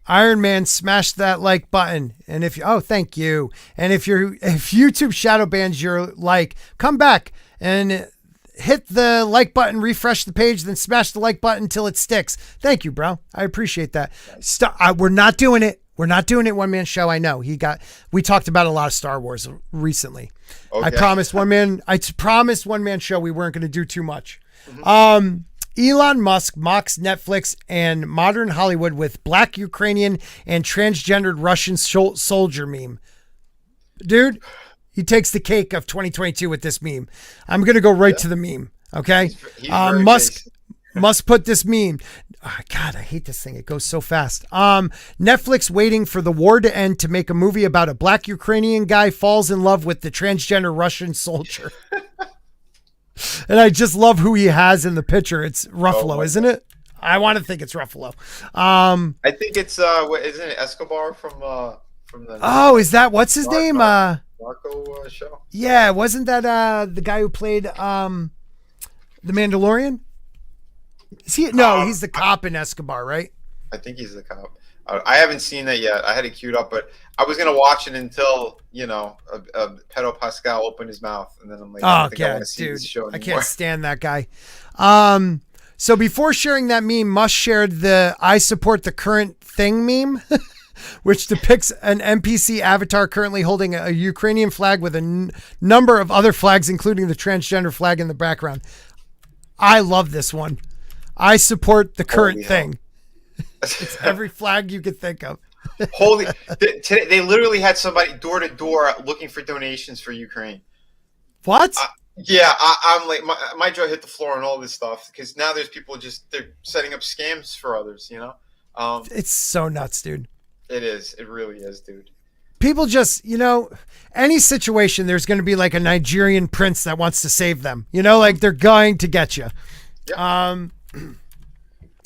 Iron Man, smash that like button. And thank you. And if YouTube shadow bans your like, come back and hit the like button, refresh the page, then smash the like button until it sticks. Thank you, bro. I appreciate that. We're not doing it. We're not doing it one man show. I know we talked about a lot of Star Wars recently. Okay. I promised one man show we weren't going to do too much. Mm-hmm. Elon Musk mocks Netflix and modern Hollywood with black Ukrainian and transgendered Russian soldier meme. Dude, he takes the cake of 2022 with this meme. I'm going to go right to the meme. Okay. He's Musk put this meme. Oh, God, I hate this thing. It goes so fast. Netflix waiting for the war to end to make a movie about a black Ukrainian guy falls in love with the transgender Russian soldier. And I just love who he has in the picture. It's Ruffalo, isn't it? I want to think it's Ruffalo. I think it's isn't it Escobar from the is that what's his name? Narco show? Yeah, wasn't that the guy who played The Mandalorian? Is he? No, he's the cop in Escobar, right? I think he's the cop. I haven't seen that yet. I had it queued up, but I was gonna watch it until Pedro Pascal opened his mouth, and then I'm like, I don't think I want to see this show anymore. I can't stand that guy. So before sharing that meme, Musk shared the "I support the current thing" meme, which depicts an NPC avatar currently holding a Ukrainian flag with a number of other flags, including the transgender flag in the background. I love this one. I support the current thing. It's every flag you could think of. Today they literally had somebody door to door looking for donations for Ukraine. What? I'm like, my jaw hit the floor on all this stuff because now there's people they're setting up scams for others. It's so nuts, dude. It is. It really is, dude. People just, any situation, there's going to be like a Nigerian prince that wants to save them. Like they're going to get you. Yep.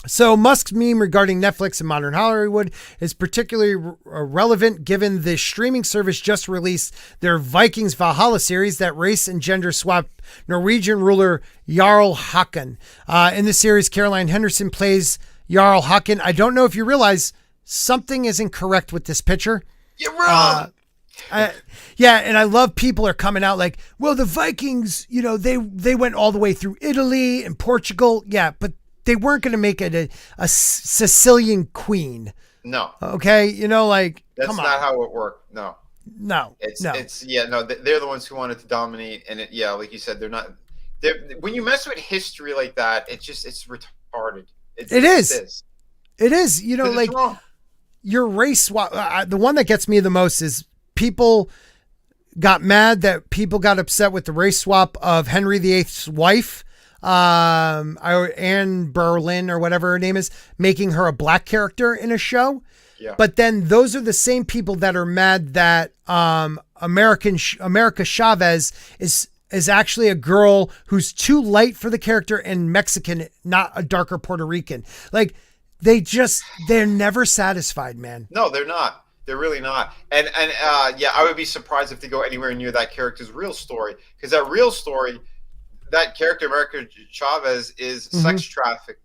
So Musk's meme regarding Netflix and modern Hollywood is particularly relevant given the streaming service just released their Vikings Valhalla series that race and gender swap Norwegian ruler Jarl Håkon. In the series, Caroline Henderson plays Jarl Håkon. I don't know if you realize something is incorrect with this picture. You're wrong. And I love people are coming out like, well, the Vikings, they went all the way through Italy and Portugal. Yeah, but they weren't going to make it a Sicilian queen. No. Okay. That's come on. not how it worked. No. No. They're the ones who wanted to dominate. And like you said, when you mess with history like that, it's retarded. It is. It is, like your race swap. The one that gets me the most is people got mad that people got upset with the race swap of Henry VIII's wife. Anne Boleyn or whatever her name is, making her a black character in a show. Yeah. But then those are the same people that are mad that America Chavez is actually a girl who's too light for the character and Mexican, not a darker Puerto Rican. Like they're never satisfied, man. No, they're not. They're really not. And I would be surprised if they go anywhere near that character's real story, because that real story, that character, America Chavez, is sex trafficked.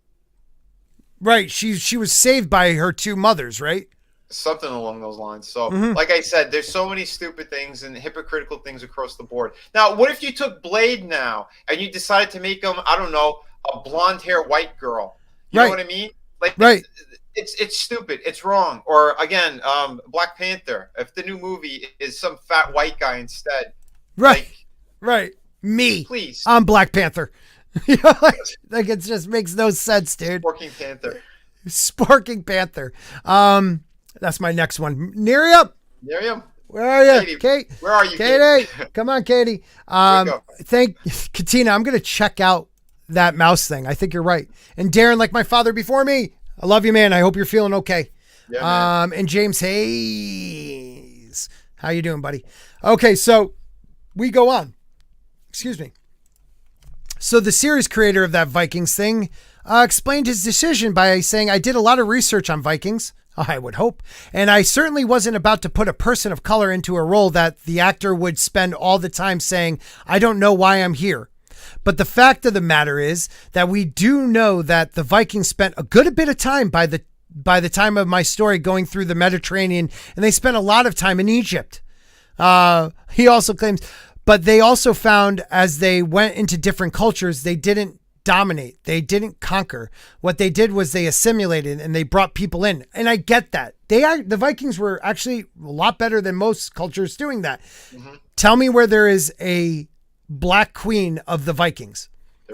Right. She was saved by her two mothers, right? Something along those lines. So, like I said, there's so many stupid things and hypocritical things across the board. Now, what if you took Blade now and you decided to make him, I don't know, a blonde hair white girl? You know what I mean? Like, right. It's stupid. It's wrong. Or again, Black Panther. If the new movie is some fat white guy instead, right, right. Me, please. I'm Black Panther. Like it just makes no sense, dude. Sporking Panther. That's my next one. Miriam. Where are you, Katie? Kate? Where are you, Katie? Come on, Katie. Katina. I'm gonna check out that mouse thing. I think you're right. And Darren, like my father before me, I love you, man. I hope you're feeling okay. Yeah, and James Hayes. How you doing, buddy? Okay, so we go on. Excuse me. So the series creator of that Vikings thing explained his decision by saying, I did a lot of research on Vikings, I would hope, and I certainly wasn't about to put a person of color into a role that the actor would spend all the time saying, I don't know why I'm here. But the fact of the matter is that we do know that the Vikings spent a good bit of time by the time of my story going through the Mediterranean, and they spent a lot of time in Egypt. He also claims, but they also found as they went into different cultures, they didn't dominate. They didn't conquer. What they did was they assimilated and they brought people in. And I get that. The Vikings were actually a lot better than most cultures doing that. Mm-hmm. Tell me where there is a black queen of the Vikings,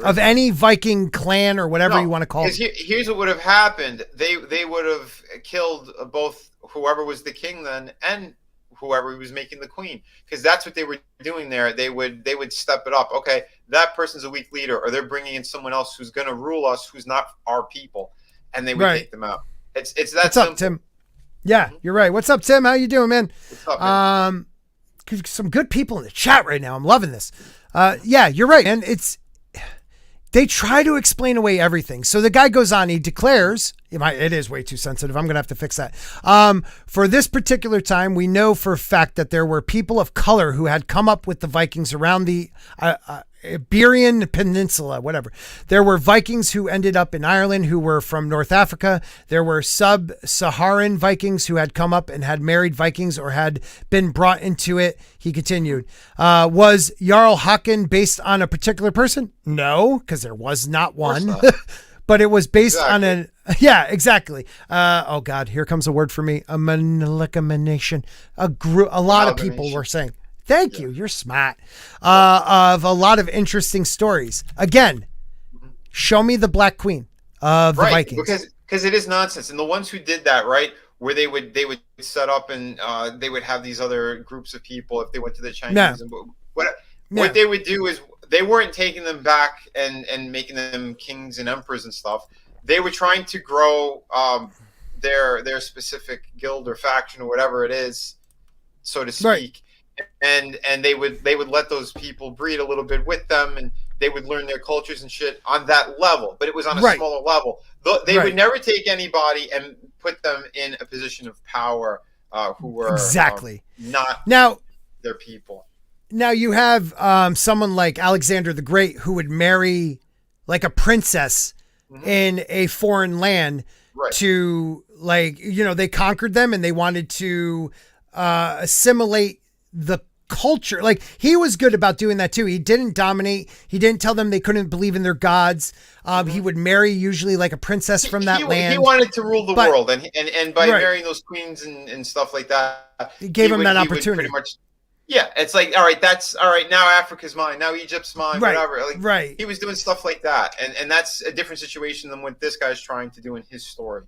of any Viking clan or whatever you want to call it. Here's what would have happened. They would have killed both whoever was the king then and whoever was making the queen, because that's what they were doing there. They would step it up. Okay, that person's a weak leader, or they're bringing in someone else who's going to rule us, who's not our people, and they would take them out. It's that What's simple. Up, Tim? Yeah, you're right. What's up, Tim? How you doing, man? What's up, man? Some good people in the chat right now. I'm loving this. Yeah, you're right, and they try to explain away everything. So the guy goes on, he declares, it is way too sensitive. I'm going to have to fix that. For this particular time, we know for a fact that there were people of color who had come up with the Vikings around the Iberian Peninsula, whatever. There were Vikings who ended up in Ireland who were from North Africa. There were sub-Saharan Vikings who had come up and had married Vikings or had been brought into it. He continued. Was Jarl Håkon based on a particular person? No, because there was not one. But it was based on yeah, exactly. Oh God, here comes a word for me. A manilicamination. A lot of people were saying. Thank you. You're smart. Of a lot of interesting stories. Again, show me the Black Queen of the Vikings. Because it is nonsense. And the ones who did that, right, where they would set up and they would have these other groups of people if they went to the Chinese. And what they would do is they weren't taking them back and making them kings and emperors and stuff. They were trying to grow their specific guild or faction or whatever it is, so to speak. Right. And they would let those people breed a little bit with them, and they would learn their cultures and shit on that level. But it was on a smaller level. They would never take anybody and put them in a position of power who were not their people. Now you have someone like Alexander the Great who would marry like a princess in a foreign land to, like, they conquered them and they wanted to assimilate the culture. Like, he was good about doing that too. He didn't dominate. He didn't tell them they couldn't believe in their gods. He would marry usually like a princess from that land. He wanted to rule the world, and by marrying those queens and stuff like that, he gave him that opportunity. Pretty much, yeah, it's like, all right, that's all right. Now Africa's mine. Now Egypt's mine. Whatever. Like, he was doing stuff like that, and that's a different situation than what this guy's trying to do in his story.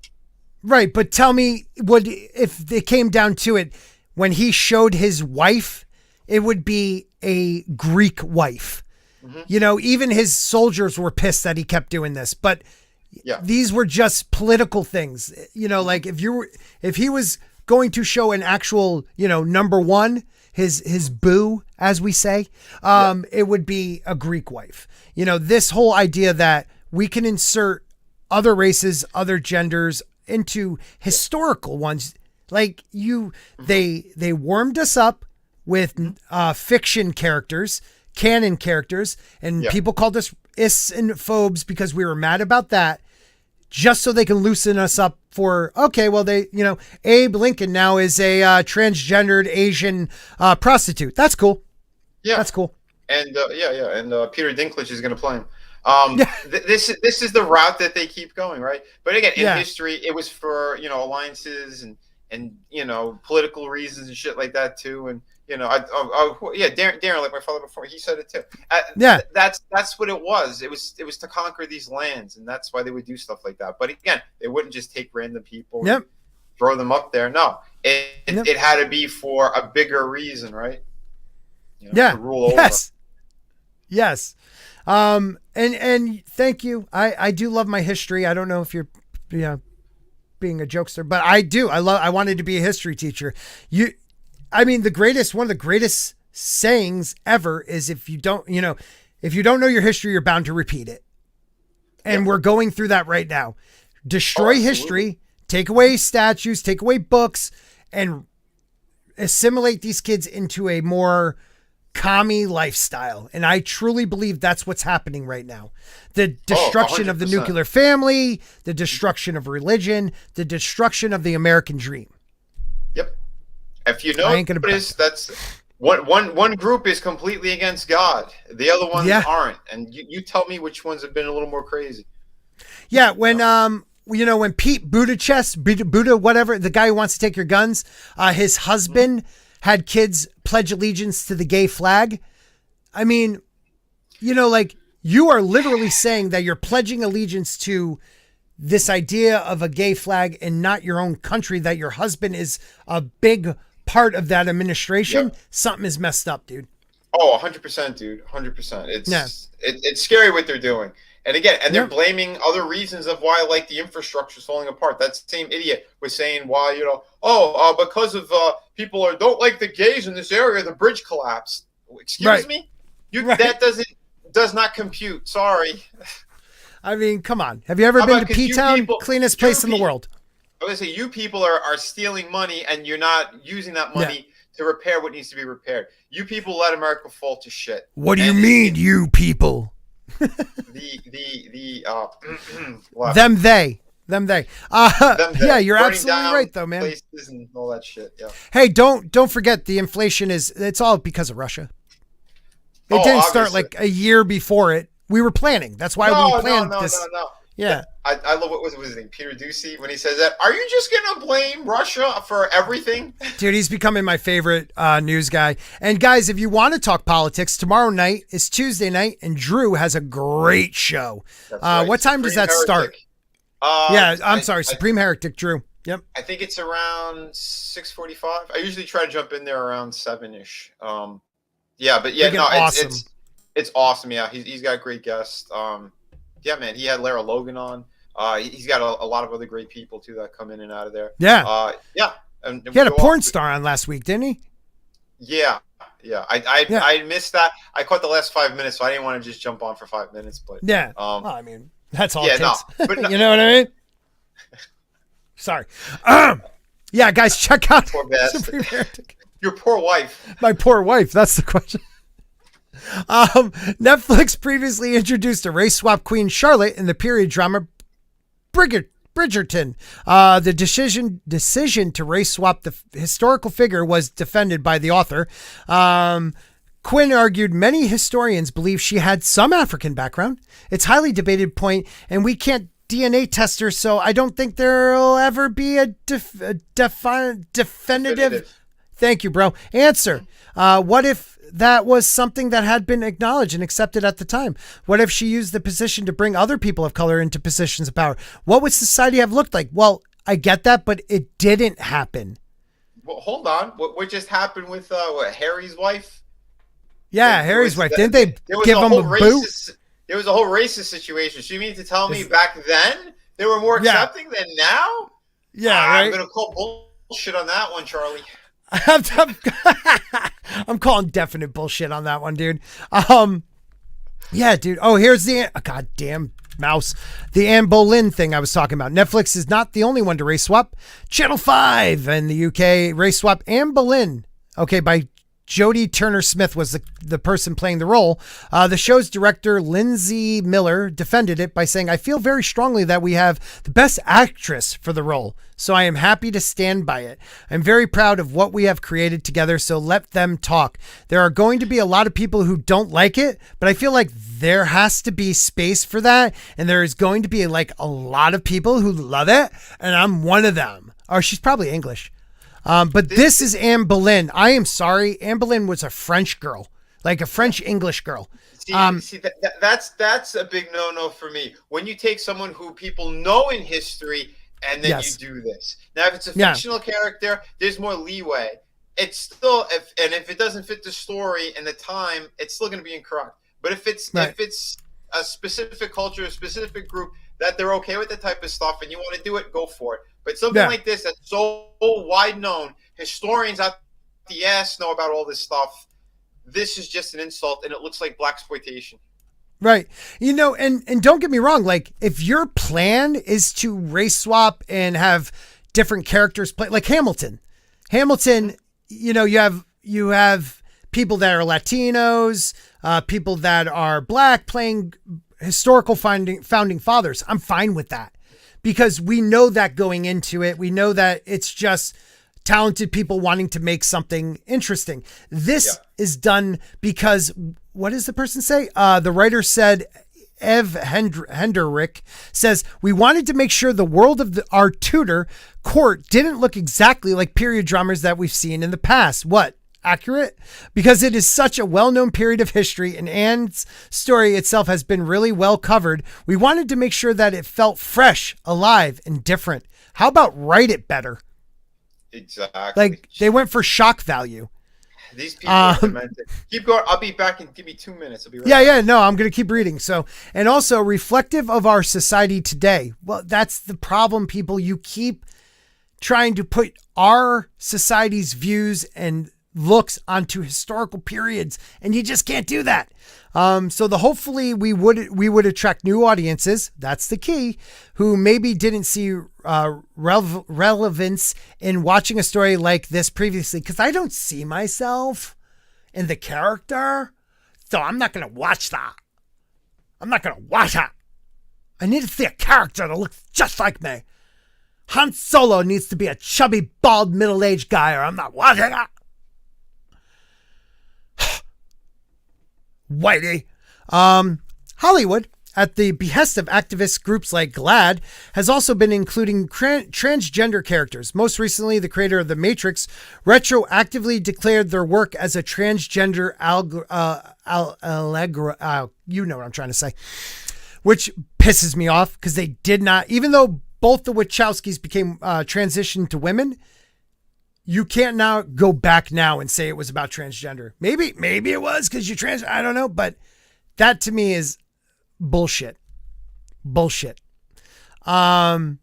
Right, but tell me, if it came down to it, when he showed his wife, it would be a Greek wife. Even his soldiers were pissed that he kept doing this, but these were just political things. Like if he was going to show an actual, number one, his boo, as we say, it would be a Greek wife. This whole idea that we can insert other races, other genders into historical ones. Like they warmed us up with fiction characters, canon characters, and people called us ists and phobes because we were mad about that, just so they can loosen us up for, okay, well, Abe Lincoln now is a transgendered Asian prostitute. That's cool. Yeah, that's cool. And and Peter Dinklage is going to play him. This is the route that they keep going, right? But again, in history, it was for alliances and political reasons and shit like that too. And Darren, like my father before, he said it too. That's what it was. It was to conquer these lands, and that's why they would do stuff like that. But again, they wouldn't just take random people and throw them up there. No, it had to be for a bigger reason, right? To rule over. Yes. And thank you. I do love my history. I don't know if you're being a jokester, but I wanted to be a history teacher. One of the greatest sayings ever is if you don't know your history, you're bound to repeat it. And we're going through that right now. Destroy history, take away statues, take away books, and assimilate these kids into a more commie lifestyle. And I truly believe that's what's happening right now. The destruction of the nuclear family, the destruction of religion, the destruction of the American dream. Yep. If you notice, that's one group is completely against God. The other ones aren't. And you tell me which ones have been a little more crazy. Yeah. When Pete Buttigieg, whatever, the guy who wants to take your guns, his husband had kids pledge allegiance to the gay flag. I mean, you are literally saying that you're pledging allegiance to this idea of a gay flag and not your own country, that your husband is a big part of that administration. Yep. Something is messed up, dude. Oh, 100%, dude. 100%. It's scary what they're doing. And again, they're blaming other reasons of why, like, the infrastructure is falling apart. That same idiot was saying why, because of people don't like the gays in this area, the bridge collapsed. Excuse me? That does not compute. Sorry. I mean, come on. Have you ever been to P-Town? Cleanest place in the world. I was going to say, you people are stealing money, and you're not using that money to repair what needs to be repaired. You people let America fall to shit. What do you mean, you people? Them they. Yeah, you're absolutely right though, man. Places and all that shit. Yeah. Hey, don't forget the inflation it's all because of Russia. It didn't start like a year before it. We were planning. That's why we planned this. No. Yeah. I love what was his name, Peter Ducey, when he says that. Are you just gonna blame Russia for everything? Dude, he's becoming my favorite news guy. And guys, if you want to talk politics, tomorrow night is Tuesday night, and Drew has a great show. Right. What time does that start? I'm sorry, Supreme Heretic, Drew. Yep. I think it's around 6:45. I usually try to jump in there around 7-ish. Awesome. It's awesome. Yeah, he's got great guests. Yeah, man, he had Lara Logan on. He's got a lot of other great people too that come in and out of there. Yeah. And he had a porn star on last week, didn't he? Yeah. I missed that. I caught the last 5 minutes, so I didn't want to just jump on for 5 minutes. But well, I mean, that's all. Yeah, it takes. But you know what I mean? Sorry. Yeah, guys, check out Supreme Heretic. Your poor wife. My poor wife. That's the question. Netflix previously introduced a race swap queen Charlotte in the period drama Bridgerton. The decision to race swap the historical figure was defended by the author. Quinn argued many historians believe she had some African background. It's highly debated point, and we can't DNA test her, so I don't think there'll ever be a definitive. Thank you, bro. Answer. What if that was something that had been acknowledged and accepted at the time? What if she used the position to bring other people of color into positions of power? What would society have looked like? Well, I get that, but it didn't happen. Well, hold on. What just happened with Harry's wife? Yeah, Harry's wife. Didn't they give him a boot? There was a whole racist situation. So you mean to tell me back then they were more accepting than now? Yeah, right. I'm going to call bullshit on that one, Charlie. I'm calling definite bullshit on that one, dude. Yeah, dude. Oh, here's the goddamn mouse. The Anne Boleyn thing I was talking about. Netflix is not the only one to race swap. Channel 5 in the UK race swap Anne Boleyn. Okay, by Jodie Turner-Smith was the person playing the role. The show's director, Lindsay Miller, defended it by saying, I feel very strongly that we have the best actress for the role, so I am happy to stand by it. I'm very proud of what we have created together, so let them talk. There are going to be a lot of people who don't like it, but I feel like there has to be space for that, and there is going to be like a lot of people who love it, and I'm one of them. Or she's probably English. But this is Anne Boleyn. I am sorry. Anne Boleyn was a French girl, like a French-English girl. That's a big no-no for me. When you take someone who people know in history and then you do this. Now, if it's a fictional character, there's more leeway. It's still, if it doesn't fit the story and the time, it's still going to be incorrect. But if it's a specific culture, a specific group, that they're okay with the type of stuff and you want to do it, go for it. But something like this that's so wide known, historians out the ass know about all this stuff. This is just an insult, and it looks like blaxploitation. Right. And don't get me wrong. Like, if your plan is to race swap and have different characters play, like Hamilton, you have people that are Latinos, people that are Black playing historical founding fathers. I'm fine with that because we know that going into it. We know that it's just talented people wanting to make something interesting. This is done because, what does the person say? The writer said, Hendrick says, we wanted to make sure the world of our Tudor court didn't look exactly like period dramas that we've seen in the past. What? Accurate? Because it is such a well-known period of history and Anne's story itself has been really well covered. We wanted to make sure that it felt fresh, alive, and different. How about write it better? Exactly. Like, they went for shock value. These people are demented. Keep going. I'll be back in, give me 2 minutes. I'll be right back. No, I'm going to keep reading. So, and also reflective of our society today. Well, that's the problem, people. You keep trying to put our society's views and looks onto historical periods, and you just can't do that. Hopefully we would attract new audiences. That's the key, who maybe didn't see relevance in watching a story like this previously. Because I don't see myself in the character, so I'm not going to watch that. I'm not going to watch it. I need to see a character that looks just like me. Han Solo needs to be a chubby, bald, middle-aged guy, or I'm not watching it. Whitey. Hollywood, at the behest of activist groups like GLAAD, has also been including transgender characters. Most recently, the creator of The Matrix retroactively declared their work as a transgender you know what I'm trying to say, which pisses me off because they did not, even though both the Wachowskis became transitioned to women, you can't now go back now and say it was about transgender. Maybe it was because you trans. I don't know, but that to me is bullshit. Bullshit. The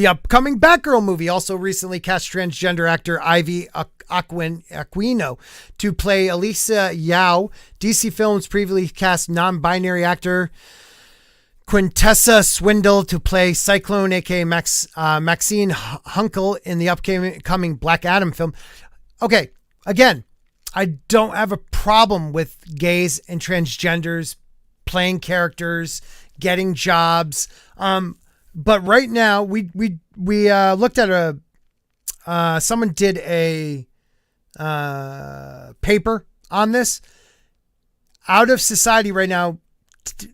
upcoming Batgirl movie also recently cast transgender actor Ivy Aquino to play Alicia Yao. DC Films previously cast non-binary actor Quintessa Swindle to play Cyclone, aka Maxine Hunkel, in the upcoming Black Adam film. Okay, again, I don't have a problem with gays and transgenders playing characters, getting jobs. But right now, we looked at someone did a paper on this. Out of society right now,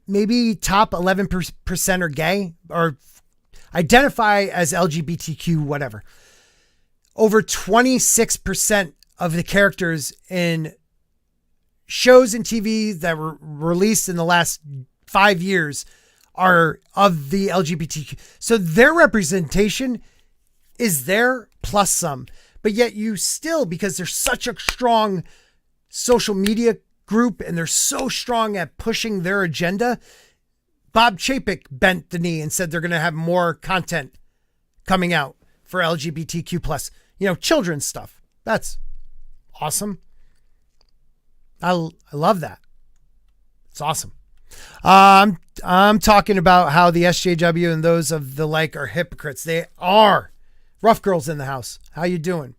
maybe top 11% are gay or identify as LGBTQ, whatever. Over 26% of the characters in shows and TV that were released in the last 5 years are of the LGBTQ. So their representation is there plus some, but yet you still, because there's such a strong social media group and they're so strong at pushing their agenda, Bob Chapek bent the knee and said they're going to have more content coming out for LGBTQ plus, children's stuff. That's awesome. I love that. It's awesome. I'm talking about how the SJW and those of the like are hypocrites. They are. Rough Girls in the house. How you doing?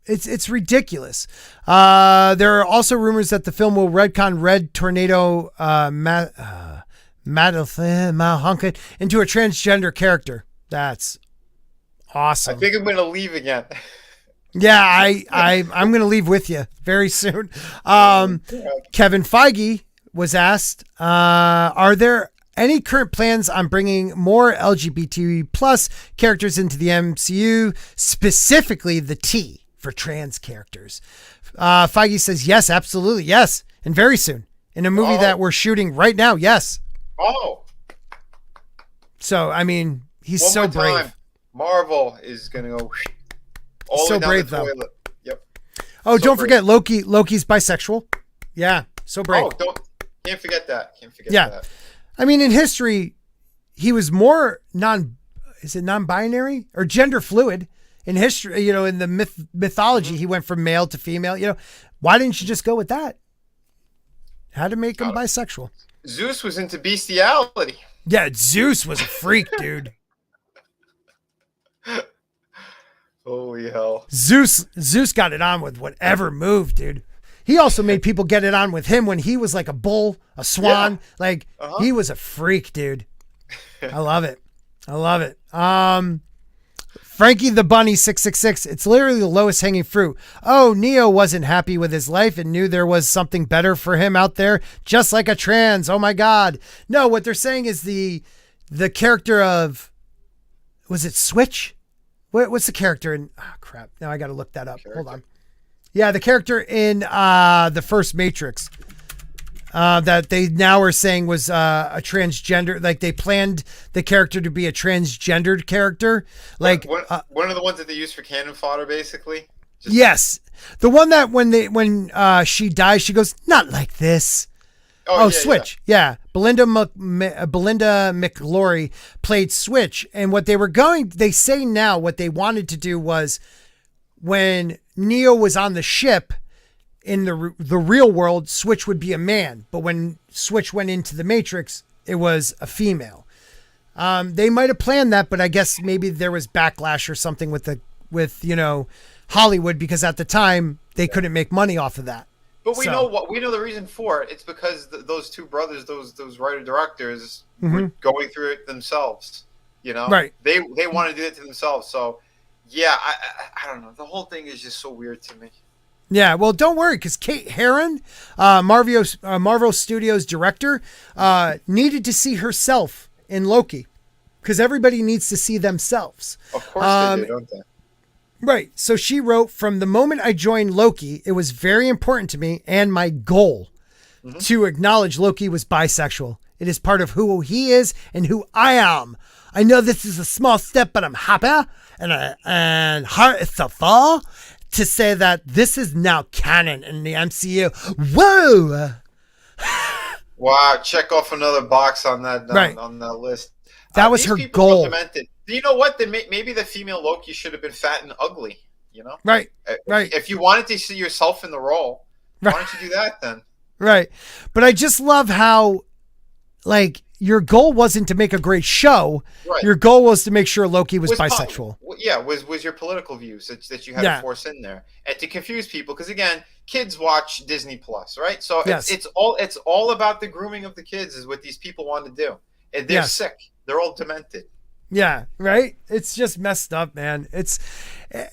It's ridiculous. There are also rumors that the film will retcon Red Tornado Madelthun into a transgender character. That's awesome. I think I'm going to leave again. Yeah, I'm going to leave with you very soon. Kevin Feige was asked, are there any current plans on bringing more LGBT plus characters into the MCU, specifically the T for trans characters? Feige says, yes, absolutely. Yes. And very soon in a movie that we're shooting right now. Yes. So, I mean, he's so brave. Time. Marvel is going to go all so the way down brave, the toilet. though. Yep. Oh, don't forget Loki's bisexual. Yeah. So brave. Can't forget that. Can't forget that. I mean, in history, he was more non-binary or gender fluid in history? In the mythology, he went from male to female. Why didn't you just go with that? Had to make him bisexual. Zeus was into bestiality. Yeah, Zeus was a freak, dude. Holy hell. Zeus got it on with whatever moved, dude. He also made people get it on with him when he was like a bull, a swan. Yeah. He was a freak, dude. I love it. Frankie the Bunny 666. It's literally the lowest hanging fruit. Oh, Neo wasn't happy with his life and knew there was something better for him out there, just like a trans. Oh my God. No, what they're saying is the character of, was it Switch? What's the character in, crap. Now I got to look that up. Hold on. Yeah, the character in the first Matrix that they now are saying was a transgender. Like they planned the character to be a transgendered character. Like one of the ones that they use for cannon fodder, basically. Yes, the one that when she dies, she goes, "Not like this." Oh, yeah, Switch. Yeah. Belinda McLaury played Switch, and what they say now what they wanted to do was when Neo was on the ship in the real world, Switch would be a man, but when Switch went into the Matrix, it was a female. They might have planned that, but I guess maybe there was backlash or something with Hollywood, because at the time they couldn't make money off of that. But we know the reason for it. It's because those two brothers, those writer directors, were going through it themselves. Right? They want to do it to themselves. So, yeah, I don't know. The whole thing is just so weird to me. Yeah, well, don't worry, because Kate Herron, Marvel Studios director, needed to see herself in Loki, because everybody needs to see themselves. Of course they do, don't they? Right. So she wrote, "From the moment I joined Loki, it was very important to me and my goal to acknowledge Loki was bisexual. It is part of who he is and who I am. I know this is a small step, but I'm happy and heart is so full to say that this is now canon in the MCU." Whoa. Wow. Check off another box on that right. on that list. That was her goal. You know what? Then maybe the female Loki should have been fat and ugly. Right. Right. If you wanted to see yourself in the role, why don't you do that then? Right. But I just love how, your goal wasn't to make a great show. Right. Your goal was to make sure Loki was bisexual. Was your political views that you had to force in there, and to confuse people, because again, kids watch Disney Plus, right? So it's all about the grooming of the kids is what these people want to do, and they're sick. They're all demented. Yeah, right? It's just messed up, man.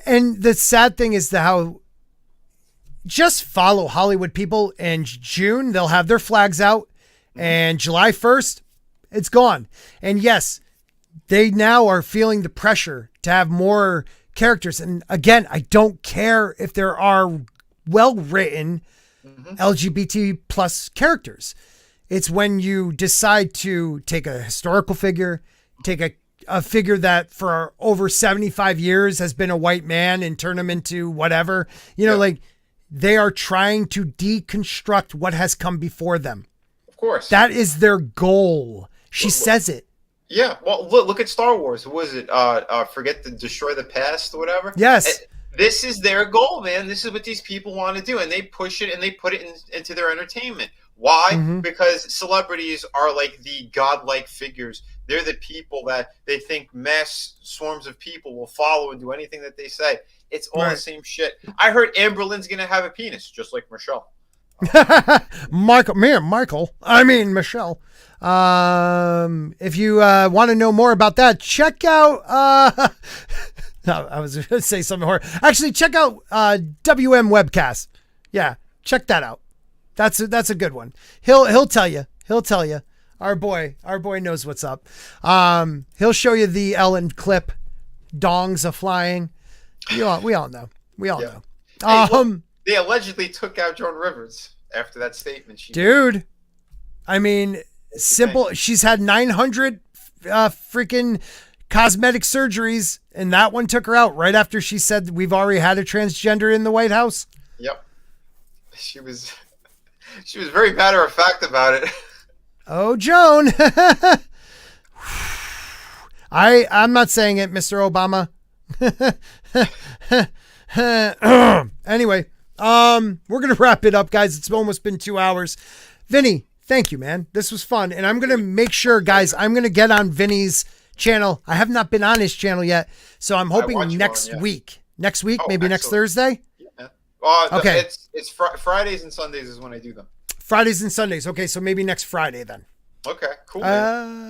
And the sad thing is how just follow Hollywood people. In June, they'll have their flags out, and July 1st, it's gone. And yes, they now are feeling the pressure to have more characters. And again, I don't care if there are well-written LGBT plus characters. It's when you decide to take a historical figure, take a figure that for over 75 years has been a white man, and turn him into whatever, they are trying to deconstruct what has come before them. Of course. That is their goal. She says it. Yeah. Well, look at Star Wars. What was it? Forget to destroy the past or whatever. Yes. This is their goal, man. This is what these people want to do. And they push it and they put it into their entertainment. Why? Because celebrities are like the godlike figures. They're the people that they think mass swarms of people will follow and do anything that they say. It's all the same shit. I heard Amber Lynn's going to have a penis, just like Michelle. Michael. If you want to know more about that, check out... No, I was going to say something horrible. Actually, check out WM Webcast. Yeah, check that out. That's a good one. He'll tell you. Our boy knows what's up. He'll show you the Ellen clip. Dongs a flying. We all know. Know. Hey, they allegedly took out Joan Rivers after that statement. Dude, I mean, simple. She's had 900 freaking cosmetic surgeries, and that one took her out right after she said we've already had a transgender in the White House. Yep. She was very matter of fact about it. Oh, Joan. I'm not saying it, Mr. Obama. Anyway, we're going to wrap it up, guys. It's almost been 2 hours. Vinny, thank you, man. This was fun. And I'm going to make sure, guys, I'm going to get on Vinny's channel. I have not been on his channel yet. So I'm hoping next week. Next week, maybe next Thursday. Yeah. Okay. It's Fridays and Sundays is when I do them. Fridays and Sundays. Okay, so maybe next Friday then. Okay, cool.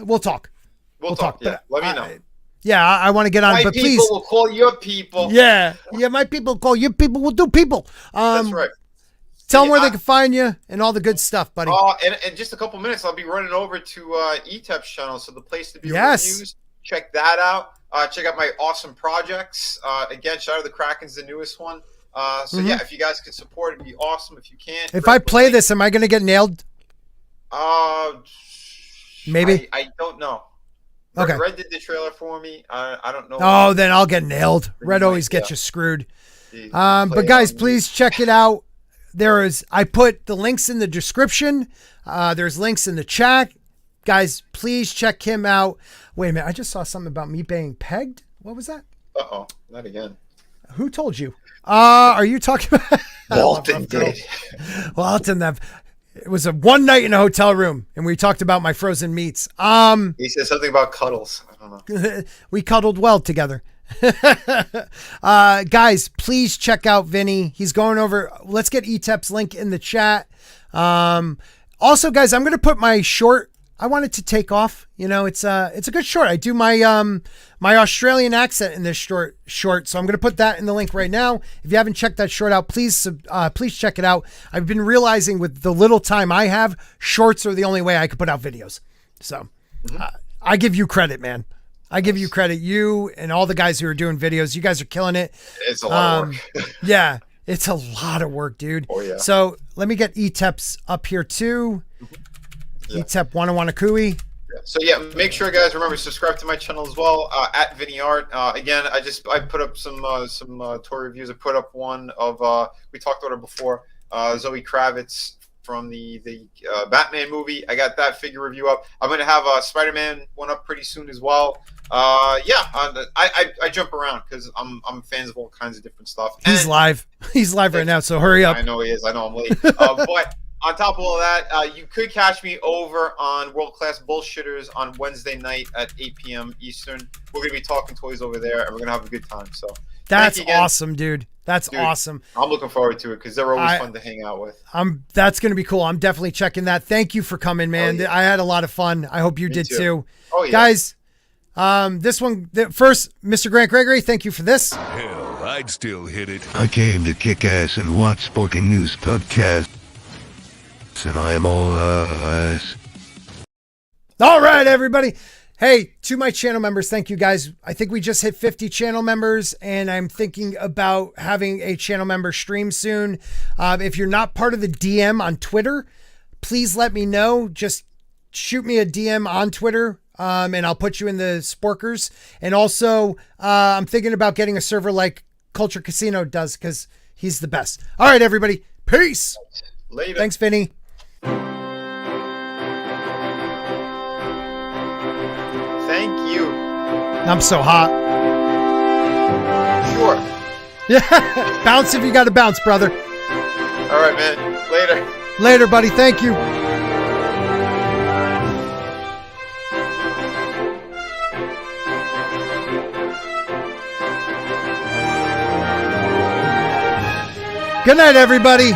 We'll talk. We'll talk. Yeah, let me know. Yeah, I want to get on, but please. My people will call your people. Yeah, my people call your people. Will do people. That's right. Tell them where they can find you and all the good stuff, buddy. And in just a couple minutes, I'll be running over to ETEP's channel. So the place to be reviews. Check that out. Check out my awesome projects. Again, shout out to the Kraken's the newest one. Yeah, if you guys can support, it'd be awesome. If you can't, if I play this, am I going to get nailed? Maybe. I don't know. Okay. Red did the trailer for me. I don't know. Oh, then I'll get nailed. Red always gets you screwed. But guys, please check it out. I put the links in the description. There's links in the chat. Guys, please check him out. Wait a minute. I just saw something about me being pegged. What was that? Uh-oh. Not again. Who told you? Are you talking about Walton did. Walton, it was a one night in a hotel room and we talked about my frozen meats. He said something about cuddles. I don't know. We cuddled well together. Guys, please check out Vinny. He's going over. Let's get ETEP's link in the chat. Also, guys, I'm going to put my short. I want it to take off. You know, it's a good short. I do my my Australian accent in this short, so I'm going to put that in the link right now. If you haven't checked that short out, please check it out. I've been realizing with the little time I have, shorts are the only way I could put out videos. So I give you credit, man. I give you credit. You and all the guys who are doing videos, you guys are killing it. It's a lot of work. Yeah, it's a lot of work, dude. Oh, yeah. So let me get ETEP's up here too. ETEP Wannawanakui. So yeah, make sure, guys, remember subscribe to my channel as well at Vinnie Art. Again, I put up some toy reviews. I put up one of we talked about her before, Zoe Kravitz from the Batman movie. I got that figure review up. I'm gonna have a Spider-Man one up pretty soon as well. I jump around because I'm fans of all kinds of different stuff. He's live. He's live right now, so hurry up. I know he is. I know I'm late. But on top of all that, you could catch me over on World Class Bullshitters on Wednesday night at 8 p.m. Eastern. We're going to be talking toys over there, and we're going to have a good time. So that's awesome, dude. That's awesome. I'm looking forward to it because they're always fun to hang out with. That's going to be cool. I'm definitely checking that. Thank you for coming, man. Oh, yeah. I had a lot of fun. I hope you did too. Oh, yeah. Guys, this one, first, Mr. Grant Gregory, thank you for this. Hell, I'd still hit it. I came to kick ass and watch Sporking News podcast. And I am all eyes. All right, everybody. Hey, to my channel members, thank you guys. I think we just hit 50 channel members, and I'm thinking about having a channel member stream soon. If you're not part of the DM on Twitter, please let me know. Just shoot me a DM on Twitter, and I'll put you in the Sporkerz. And also, I'm thinking about getting a server like Culture Casino does because he's the best. All right, everybody. Peace. Later. Thanks, Vinny. Thank you. I'm so hot. Sure. Yeah. Bounce if you got to bounce, brother. All right, man. Later. Later, buddy. Thank you. Good night, everybody.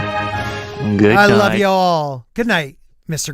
Good night. I love you all. Good night, Mr. Grant.